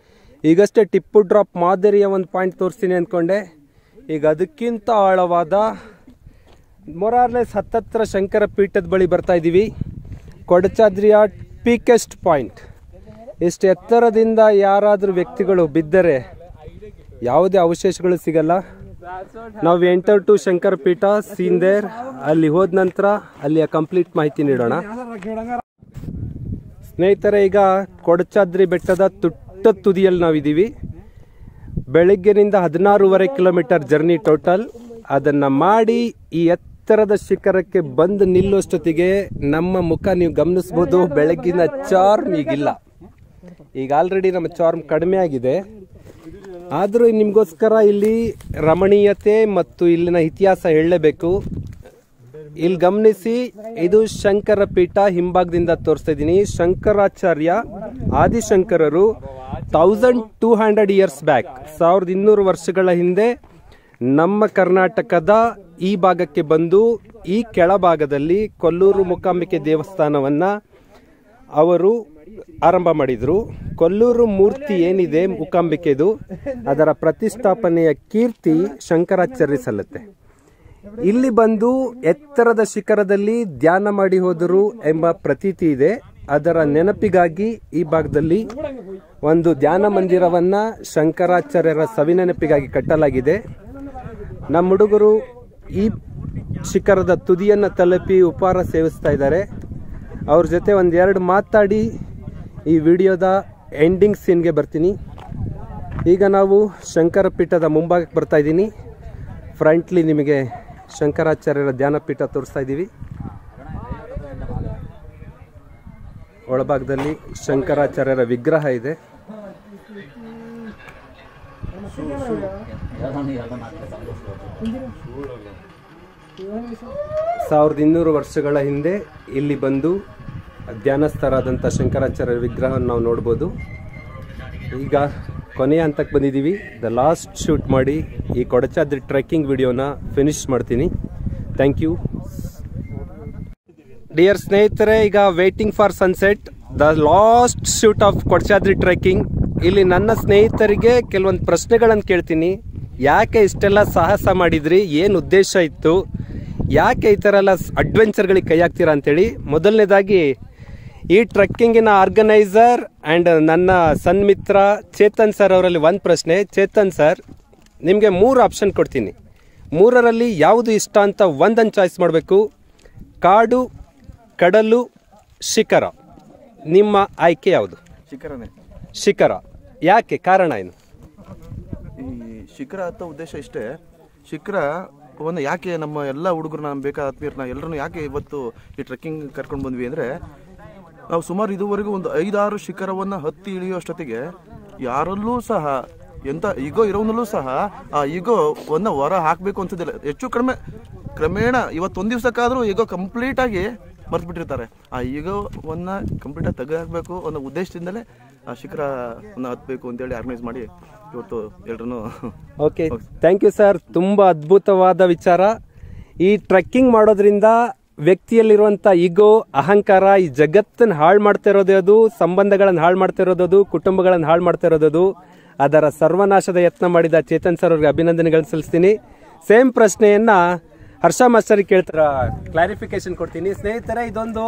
ಈಗಷ್ಟೇ ಟಿಪ್ಪು ಡ್ರಾಪ್ ಮಾದರಿಯ ಒಂದು ಪಾಯಿಂಟ್ ತೋರಿಸ್ತೀನಿ ಅಂದ್ಕೊಂಡೆ. ಈಗ ಅದಕ್ಕಿಂತ ಆಳವಾದ ಮೊರಾರ್ಲೆಸ್ ಹತ್ತತ್ರ ಶಂಕರ ಪೀಠದ ಬಳಿ ಬರ್ತಾ ಇದ್ದೀವಿ. ಕೊಡಚಾದ್ರಿಯ ಪೀಕೆಸ್ಟ್ ಪಾಯಿಂಟ್. ಇಷ್ಟು ಎತ್ತರದಿಂದ ಯಾರಾದರೂ ವ್ಯಕ್ತಿಗಳು ಬಿದ್ದರೆ ಯಾವುದೇ ಅವಶೇಷಗಳು ಸಿಗಲ್ಲ. ನಾವು ಎಂಟರ್ ಟು ಶಂಕರ ಪೀಠ, ಸೀನ್ ದೇರ್. ಅಲ್ಲಿ ಹೋದ ನಂತರ ಅಲ್ಲಿಯ ಕಂಪ್ಲೀಟ್ ಮಾಹಿತಿ ನೀಡೋಣ. ಸ್ನೇಹಿತರೆ, ಈಗ ಕೊಡಚಾದ್ರಿ ಬೆಟ್ಟದ ತುದಿಯಲ್ಲಿ ನಾವಿದ್ದೀವಿ. ಬೆಳಗ್ಗೆನಿಂದ 16.5 ಕಿಲೋಮೀಟರ್ ಜರ್ನಿ ಟೋಟಲ್. ಅದನ್ನು ಮಾಡಿ ಈ ಎತ್ತರದ ಶಿಖರಕ್ಕೆ ಬಂದು ನಿಲ್ಲುವಷ್ಟೊತ್ತಿಗೆ ನಮ್ಮ ಮುಖ ನೀವು ಗಮನಿಸ್ಬೋದು. ಬೆಳಗ್ಗಿನ ಚಾರ್ಮ್ ಈಗಿಲ್ಲ. ಈಗ ಆಲ್ರೆಡಿ ನಮ್ಮ ಚಾರ್ಮ್ ಕಡಿಮೆ ಆಗಿದೆ. ಆದರೂ ನಿಮಗೋಸ್ಕರ ಇಲ್ಲಿ ರಮಣೀಯತೆ ಮತ್ತು ಇಲ್ಲಿನ ಇತಿಹಾಸ ಹೇಳಲೇಬೇಕು. ಇಲ್ಲಿ ಗಮನಿಸಿ, ಇದು ಶಂಕರ ಪೀಠ. ಹಿಂಭಾಗದಿಂದ ತೋರಿಸ್ತಾ ಇದ್ದೀನಿ. ಶಂಕರಾಚಾರ್ಯ ಆದಿಶಂಕರರು 1200 ಇಯರ್ಸ್ ಬ್ಯಾಕ್, 1200 ವರ್ಷಗಳ ಹಿಂದೆ ನಮ್ಮ ಕರ್ನಾಟಕದ ಈ ಭಾಗಕ್ಕೆ ಬಂದು ಈ ಕೆಳಭಾಗದಲ್ಲಿ ಕೊಲ್ಲೂರು ಮೂಕಾಂಬಿಕೆ ದೇವಸ್ಥಾನವನ್ನು ಅವರು ಆರಂಭ ಮಾಡಿದರು. ಕೊಲ್ಲೂರು ಮೂರ್ತಿ ಏನಿದೆ ಮೂಕಾಂಬಿಕೆದು, ಅದರ ಪ್ರತಿಷ್ಠಾಪನೆಯ ಕೀರ್ತಿ ಶಂಕರಾಚಾರ್ಯ ಸಲ್ಲುತ್ತೆ. ಇಲ್ಲಿ ಬಂದು ಎತ್ತರದ ಶಿಖರದಲ್ಲಿ ಧ್ಯಾನ ಮಾಡಿ ಹೋದರು ಎಂಬ ಪ್ರತೀತಿ ಇದೆ. ಅದರ ನೆನಪಿಗಾಗಿ ಈ ಭಾಗದಲ್ಲಿ ಒಂದು ಧ್ಯಾನ ಮಂದಿರವನ್ನ ಶಂಕರಾಚಾರ್ಯರ ಸವಿನೆನಪಿಗಾಗಿ ಕಟ್ಟಲಾಗಿದೆ. ನಮ್ಮ ಹುಡುಗರು ಈ ಶಿಖರದ ತುದಿಯನ್ನು ತಲುಪಿ ಉಪಹಾರ ಸೇವಿಸ್ತಾ ಇದ್ದಾರೆ. ಅವ್ರ ಜೊತೆ ಒಂದೆರಡು ಮಾತಾಡಿ ಈ ವಿಡಿಯೋದ ಎಂಡಿಂಗ್ ಸೀನ್ಗೆ ಬರ್ತೀನಿ. ಈಗ ನಾವು ಶಂಕರ ಪೀಠದ ಮುಂಭಾಗಕ್ಕೆ ಬರ್ತಾ ಇದ್ದೀನಿ. ಫ್ರಂಟ್ಲಿ ನಿಮಗೆ ಶಂಕರಾಚಾರ್ಯರ ಧ್ಯಾನಪೀಠ ತೋರಿಸ್ತಾ ಇದ್ದೀವಿ. ಒಳಭಾಗದಲ್ಲಿ ಶಂಕರಾಚಾರ್ಯರ ವಿಗ್ರಹ ಇದೆ. ಸಾವಿರದ 200 ವರ್ಷಗಳ ಹಿಂದೆ ಇಲ್ಲಿ ಬಂದು ಧ್ಯಾನಸ್ಥರಾದಂಥ ಶಂಕರಾಚಾರ್ಯರ ವಿಗ್ರಹವನ್ನು ನಾವು ನೋಡ್ಬೋದು. ಈಗ ಕೊನೆಯ ಹಂತಕ್ಕೆ ಬಂದಿದ್ದೀವಿ. ದ ಲಾಸ್ಟ್ ಶೂಟ್ ಮಾಡಿ ಈ ಕೊಡಚಾದ್ರಿ ಟ್ರೆಕ್ಕಿಂಗ್ ವಿಡಿಯೋನ ಫಿನಿಶ್ ಮಾಡ್ತೀನಿ. Thank you. ಡಿಯರ್ ಸ್ನೇಹಿತರೆ, ಈಗ waiting for sunset, the last shoot of Kodachadri trekking. ಇಲ್ಲಿ ನನ್ನ ಸ್ನೇಹಿತರಿಗೆ ಕೆಲವೊಂದು ಪ್ರಶ್ನೆಗಳನ್ನು ಕೇಳ್ತೀನಿ. ಯಾಕೆ ಇಷ್ಟೆಲ್ಲ ಸಾಹಸ ಮಾಡಿದ್ರಿ, ಏನು ಉದ್ದೇಶ ಇತ್ತು, ಯಾಕೆ ಈ ಥರ ಎಲ್ಲ ಅಡ್ವೆಂಚರ್ಗಳಿಗೆ ಕೈ ಹಾಕ್ತೀರಾ ಅಂತೇಳಿ. ಮೊದಲನೇದಾಗಿ ಈ ಟ್ರೆಕ್ಕಿಂಗಿನ ಆರ್ಗನೈಸರ್ ಆ್ಯಂಡ್ ನನ್ನ ಸನ್ಮಿತ್ರ ಚೇತನ್ ಸರ್ ಅವರಲ್ಲಿ ಒಂದು ಪ್ರಶ್ನೆ. ಚೇತನ್ ಸರ್, ನಿಮಗೆ 3 ಆಪ್ಷನ್ ಕೊಡ್ತೀನಿ. 3ರಲ್ಲಿ ಯಾವುದು ಇಷ್ಟ ಅಂತ ಒಂದನ್ನು ಚಾಯ್ಸ್ ಮಾಡಬೇಕು. ಕಾಡು, ಕಡಲು, ಶಿಖರ. ನಿಮ್ಮ ಆಯ್ಕೆ ಯಾವುದು? ಶಿಖರನೇ. ಶಿಖರ. ಯಾಕೆ? ಕಾರಣ ಏನು? ಈ ಶಿಖರ ಅಂತ ಉದ್ದೇಶ ಇಷ್ಟೇ. ಶಿಖರವನ್ನು ಯಾಕೆ ನಮ್ಮ ಎಲ್ಲ ಹುಡುಗರು, ನಮ್ಮ ಬೇಕಾದ ಆತ್ಮೀಯರನ್ನ ಎಲ್ಲರನ್ನು ಯಾಕೆ ಇವತ್ತು ಈ ಟ್ರೆಕ್ಕಿಂಗ್ ಕರ್ಕೊಂಡು ಬಂದ್ವಿ ಅಂದರೆ, ನಾವು ಸುಮಾರು ಇದುವರೆಗೂ ಒಂದು 5-6 ಶಿಖರವನ್ನು ಹತ್ತಿ ಇಳಿಯುವಷ್ಟೊತ್ತಿಗೆ ಯಾರಲ್ಲೂ ಸಹ, ಎಂಥ ಈಗೋ ಇರೋನಲ್ಲೂ ಸಹ ಆ ಈಗೋವನ್ನು ಹೊರ ಹಾಕಬೇಕು ಅಂತದಿಲ್ಲ. ಹೆಚ್ಚು ಕಡಿಮೆ ಕ್ರಮೇಣ ಇವತ್ತೊಂದು ದಿವಸಕ್ಕಾದರೂ ಈಗೋ ಕಂಪ್ಲೀಟಾಗಿ ಮರೆತುಬಿಟ್ಟಿರ್ತಾರೆ. ಆ ಈಗೋವನ್ನು ಕಂಪ್ಲೀಟಾಗಿ ತೆಗೆದುಹಾಕಬೇಕು ಅನ್ನೋ ಉದ್ದೇಶದಿಂದಲೇ ಆ ಶಿಖರವನ್ನು ಹತ್ತಬೇಕು ಅಂತೇಳಿ ಆರ್ಗನೈಸ್ ಮಾಡಿ ಇವತ್ತು ಎಲ್ಲರೂ. Okay, thank you sir. ತುಂಬ ಅದ್ಭುತವಾದ ವಿಚಾರ. ಈ ಟ್ರೆಕ್ಕಿಂಗ್ ಮಾಡೋದ್ರಿಂದ ವ್ಯಕ್ತಿಯಲ್ಲಿರುವಂಥ ಈಗೋ, ಅಹಂಕಾರ ಈ ಜಗತ್ತನ್ನು ಹಾಳು ಮಾಡ್ತಾ ಇರೋದು ಅದು, ಸಂಬಂಧಗಳನ್ನು ಹಾಳು ಮಾಡ್ತಾ ಇರೋದು, ಕುಟುಂಬಗಳನ್ನು ಹಾಳು ಮಾಡ್ತಾ ಇರೋದು. ಅದರ ಸರ್ವನಾಶದ ಯತ್ನ ಮಾಡಿದ ಚೇತನ್ ಸರ್ ಅವ್ರಿಗೆ ಅಭಿನಂದನೆಗಳನ್ನು ಸಲ್ಲಿಸ್ತೀನಿ. ಸೇಮ್ ಪ್ರಶ್ನೆಯನ್ನ ಹರ್ಷ ಮಾಸ್ಟರ್ಗೆ ಕೇಳ್ತಾರ, ಕ್ಲಾರಿಫಿಕೇಶನ್ ಕೊಡ್ತೀನಿ. ಸ್ನೇಹಿತರೆ, ಇದೊಂದು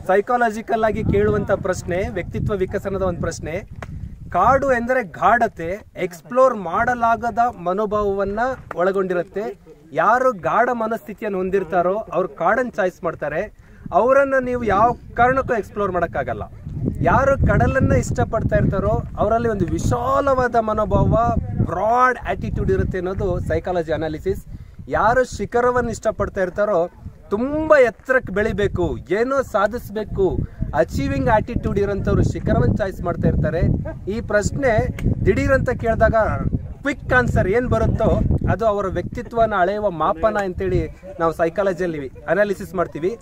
ಸೈಕಾಲಜಿಕಲ್ ಆಗಿ ಕೇಳುವಂತ ಪ್ರಶ್ನೆ, ವ್ಯಕ್ತಿತ್ವ ವಿಕಸನದ ಒಂದು ಪ್ರಶ್ನೆ. ಕಾಡು ಎಂದರೆ ಗಾಢತೆ, ಎಕ್ಸ್ಪ್ಲೋರ್ ಮಾಡಲಾಗದ ಮನೋಭಾವವನ್ನ ಒಳಗೊಂಡಿರುತ್ತೆ. ಯಾರು ಗಾಢ ಮನಸ್ಥಿತಿಯನ್ನು ಹೊಂದಿರ್ತಾರೋ ಅವ್ರು ಕಾಡನ್ನು ಚಾಯ್ಸ್ ಮಾಡ್ತಾರೆ. ಅವರನ್ನ ನೀವು ಯಾವ ಕಾರಣಕ್ಕೂ ಎಕ್ಸ್ಪ್ಲೋರ್ ಮಾಡೋಕ್ಕಾಗಲ್ಲ. ಯಾರು ಕಡಲನ್ನ ಇಷ್ಟಪಡ್ತಾ ಇರ್ತಾರೋ ಅವರಲ್ಲಿ ಒಂದು ವಿಶಾಲವಾದ ಮನೋಭಾವ, ಬ್ರಾಡ್ ಆಟಿಟ್ಯೂಡ್ ಇರುತ್ತೆ ಅನ್ನೋದು ಸೈಕಾಲಜಿ ಅನಾಲಿಸಿಸ್. ಯಾರು ಶಿಖರವನ್ನು ಇಷ್ಟಪಡ್ತಾ ಇರ್ತಾರೋ ತುಂಬಾ ಎತ್ತರಕ್ಕೆ ಬೆಳಿಬೇಕು, ಏನೋ ಸಾಧಿಸಬೇಕು, ಅಚೀವಿಂಗ್ ಆಟಿಟ್ಯೂಡ್ ಇರೋಂಥವ್ರು ಶಿಖರವನ್ನು ಚಾಯ್ಸ್ ಮಾಡ್ತಾ ಇರ್ತಾರೆ. ಈ ಪ್ರಶ್ನೆ ದಿಢೀರಂತ ಕೇಳಿದಾಗ ಕ್ವಿಕ್ ಆನ್ಸರ್ ಏನ್ ಬರುತ್ತೋ ಅದು ಅವರ ವ್ಯಕ್ತಿತ್ವನ ಅಳೆಯುವ ಮಾಪನ ಅಂತೇಳಿ ನಾವು ಸೈಕಾಲಜಿಯಲ್ಲಿ ಅನಾಲಿಸಿಸ್ ಮಾಡ್ತೀವಿ.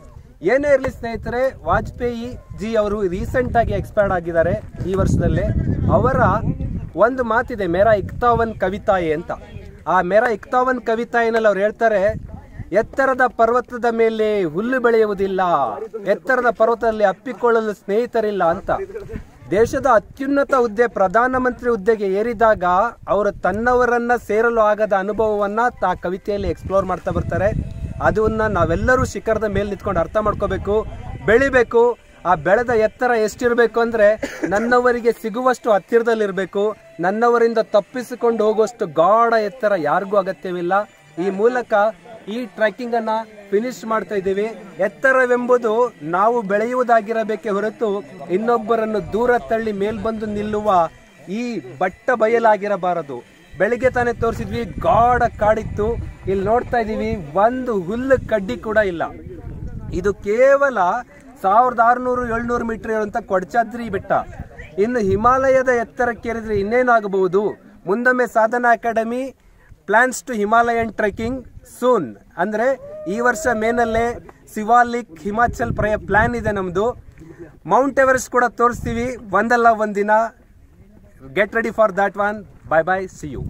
ಏನೇ ಇರಲಿ ಸ್ನೇಹಿತರೆ, ವಾಜಪೇಯಿ ಜಿ ಅವರು ರೀಸೆಂಟ್ ಆಗಿ ಎಕ್ಸ್ಪೈರ್ಡ್ ಆಗಿದ್ದಾರೆ ಈ ವರ್ಷದಲ್ಲೇ. ಅವರ ಒಂದು ಮಾತಿದೆ, ಮೇರಾ 51 ಕವಿತಾಯೆ ಅಂತ. ಆ ಮೇರಾ 51 ಕವಿತಾಯಿನಲ್ಲಿ ಅವ್ರು ಹೇಳ್ತಾರೆ, ಎತ್ತರದ ಪರ್ವತದ ಮೇಲೆ ಹುಲ್ಲು ಬೆಳೆಯುವುದಿಲ್ಲ, ಎತ್ತರದ ಪರ್ವತದಲ್ಲಿ ಅಪ್ಪಿಕೊಳ್ಳಲು ಸ್ನೇಹಿತರಿಲ್ಲ ಅಂತ. ದೇಶದ ಅತ್ಯುನ್ನತ ಹುದ್ದೆ ಪ್ರಧಾನಮಂತ್ರಿ ಹುದ್ದೆಗೆ ಏರಿದಾಗ ಅವರು ತನ್ನವರನ್ನ ಸೇರಲು ಆಗದ ಅನುಭವವನ್ನ ಆ ಕವಿತೆಯಲ್ಲಿ ಎಕ್ಸ್ಪ್ಲೋರ್ ಮಾಡ್ತಾ ಬರ್ತಾರೆ. ಅದನ್ನ ನಾವೆಲ್ಲರೂ ಶಿಖರದ ಮೇಲೆ ನಿಂತ್ಕೊಂಡು ಅರ್ಥ ಮಾಡ್ಕೋಬೇಕು, ಬೆಳಿಬೇಕು. ಆ ಬೆಳೆದ ಎತ್ತರ ಎಷ್ಟಿರಬೇಕು ಅಂದ್ರೆ ನನ್ನವರಿಗೆ ಸಿಗುವಷ್ಟು ಹತ್ತಿರದಲ್ಲಿರಬೇಕು. ನನ್ನವರಿಂದ ತಪ್ಪಿಸಿಕೊಂಡು ಹೋಗುವಷ್ಟು ಗಾಢ ಎತ್ತರ ಯಾರಿಗೂ ಅಗತ್ಯವಿಲ್ಲ. ಈ ಮೂಲಕ ಈ ಟ್ರೆಕ್ಕಿಂಗ್ ಅನ್ನ ಫಿನಿಶ್ ಮಾಡ್ತಾ ಇದ್ದೀವಿ. ಎತ್ತರವೆಂಬುದು ನಾವು ಬೆಳೆಯುವುದಾಗಿರಬೇಕೇ ಹೊರತು ಇನ್ನೊಬ್ಬರನ್ನು ದೂರ ತಳ್ಳಿ ಮೇಲ್ಬಂದು ನಿಲ್ಲುವ ಈ ಬಟ್ಟ ಬಯಲಾಗಿರಬಾರದು. ಬೆಳಿಗ್ಗೆ ತಾನೇ ತೋರಿಸಿದ್ವಿ, ಗಾಢ ಕಾಡಿತ್ತು. ಇಲ್ಲಿ ನೋಡ್ತಾ ಇದೀವಿ, ಒಂದು ಹುಲ್ಲು ಕಡ್ಡಿ ಕೂಡ ಇಲ್ಲ. ಇದು ಕೇವಲ 1600-700 ಮೀಟರ್ ಇರುವಂತ ಕೊಡಚಾದ್ರಿ ಬೆಟ್ಟ. ಇನ್ನು ಹಿಮಾಲಯದ ಎತ್ತರಕ್ಕೇರಿದ್ರೆ ಇನ್ನೇನಾಗಬಹುದು? ಮುಂದೊಮ್ಮೆ Sadhana academy plans to Himalayan trekking soon. ಅಂದ್ರೆ ಈ ವರ್ಷ ಮೇನಲ್ಲೇ ಸಿವಾಲಿಕ್ ಹಿಮಾಚಲ್ ಪ್ಲಾನ್ ಇದೆ ನಮ್ದು. ಮೌಂಟ್ ಎವರೆಸ್ಟ್ ಕೂಡ ತೋರಿಸ್ತೀವಿ ಒಂದಲ್ಲ ಒಂದಿನ. Get ready for that one. Bye bye, see you.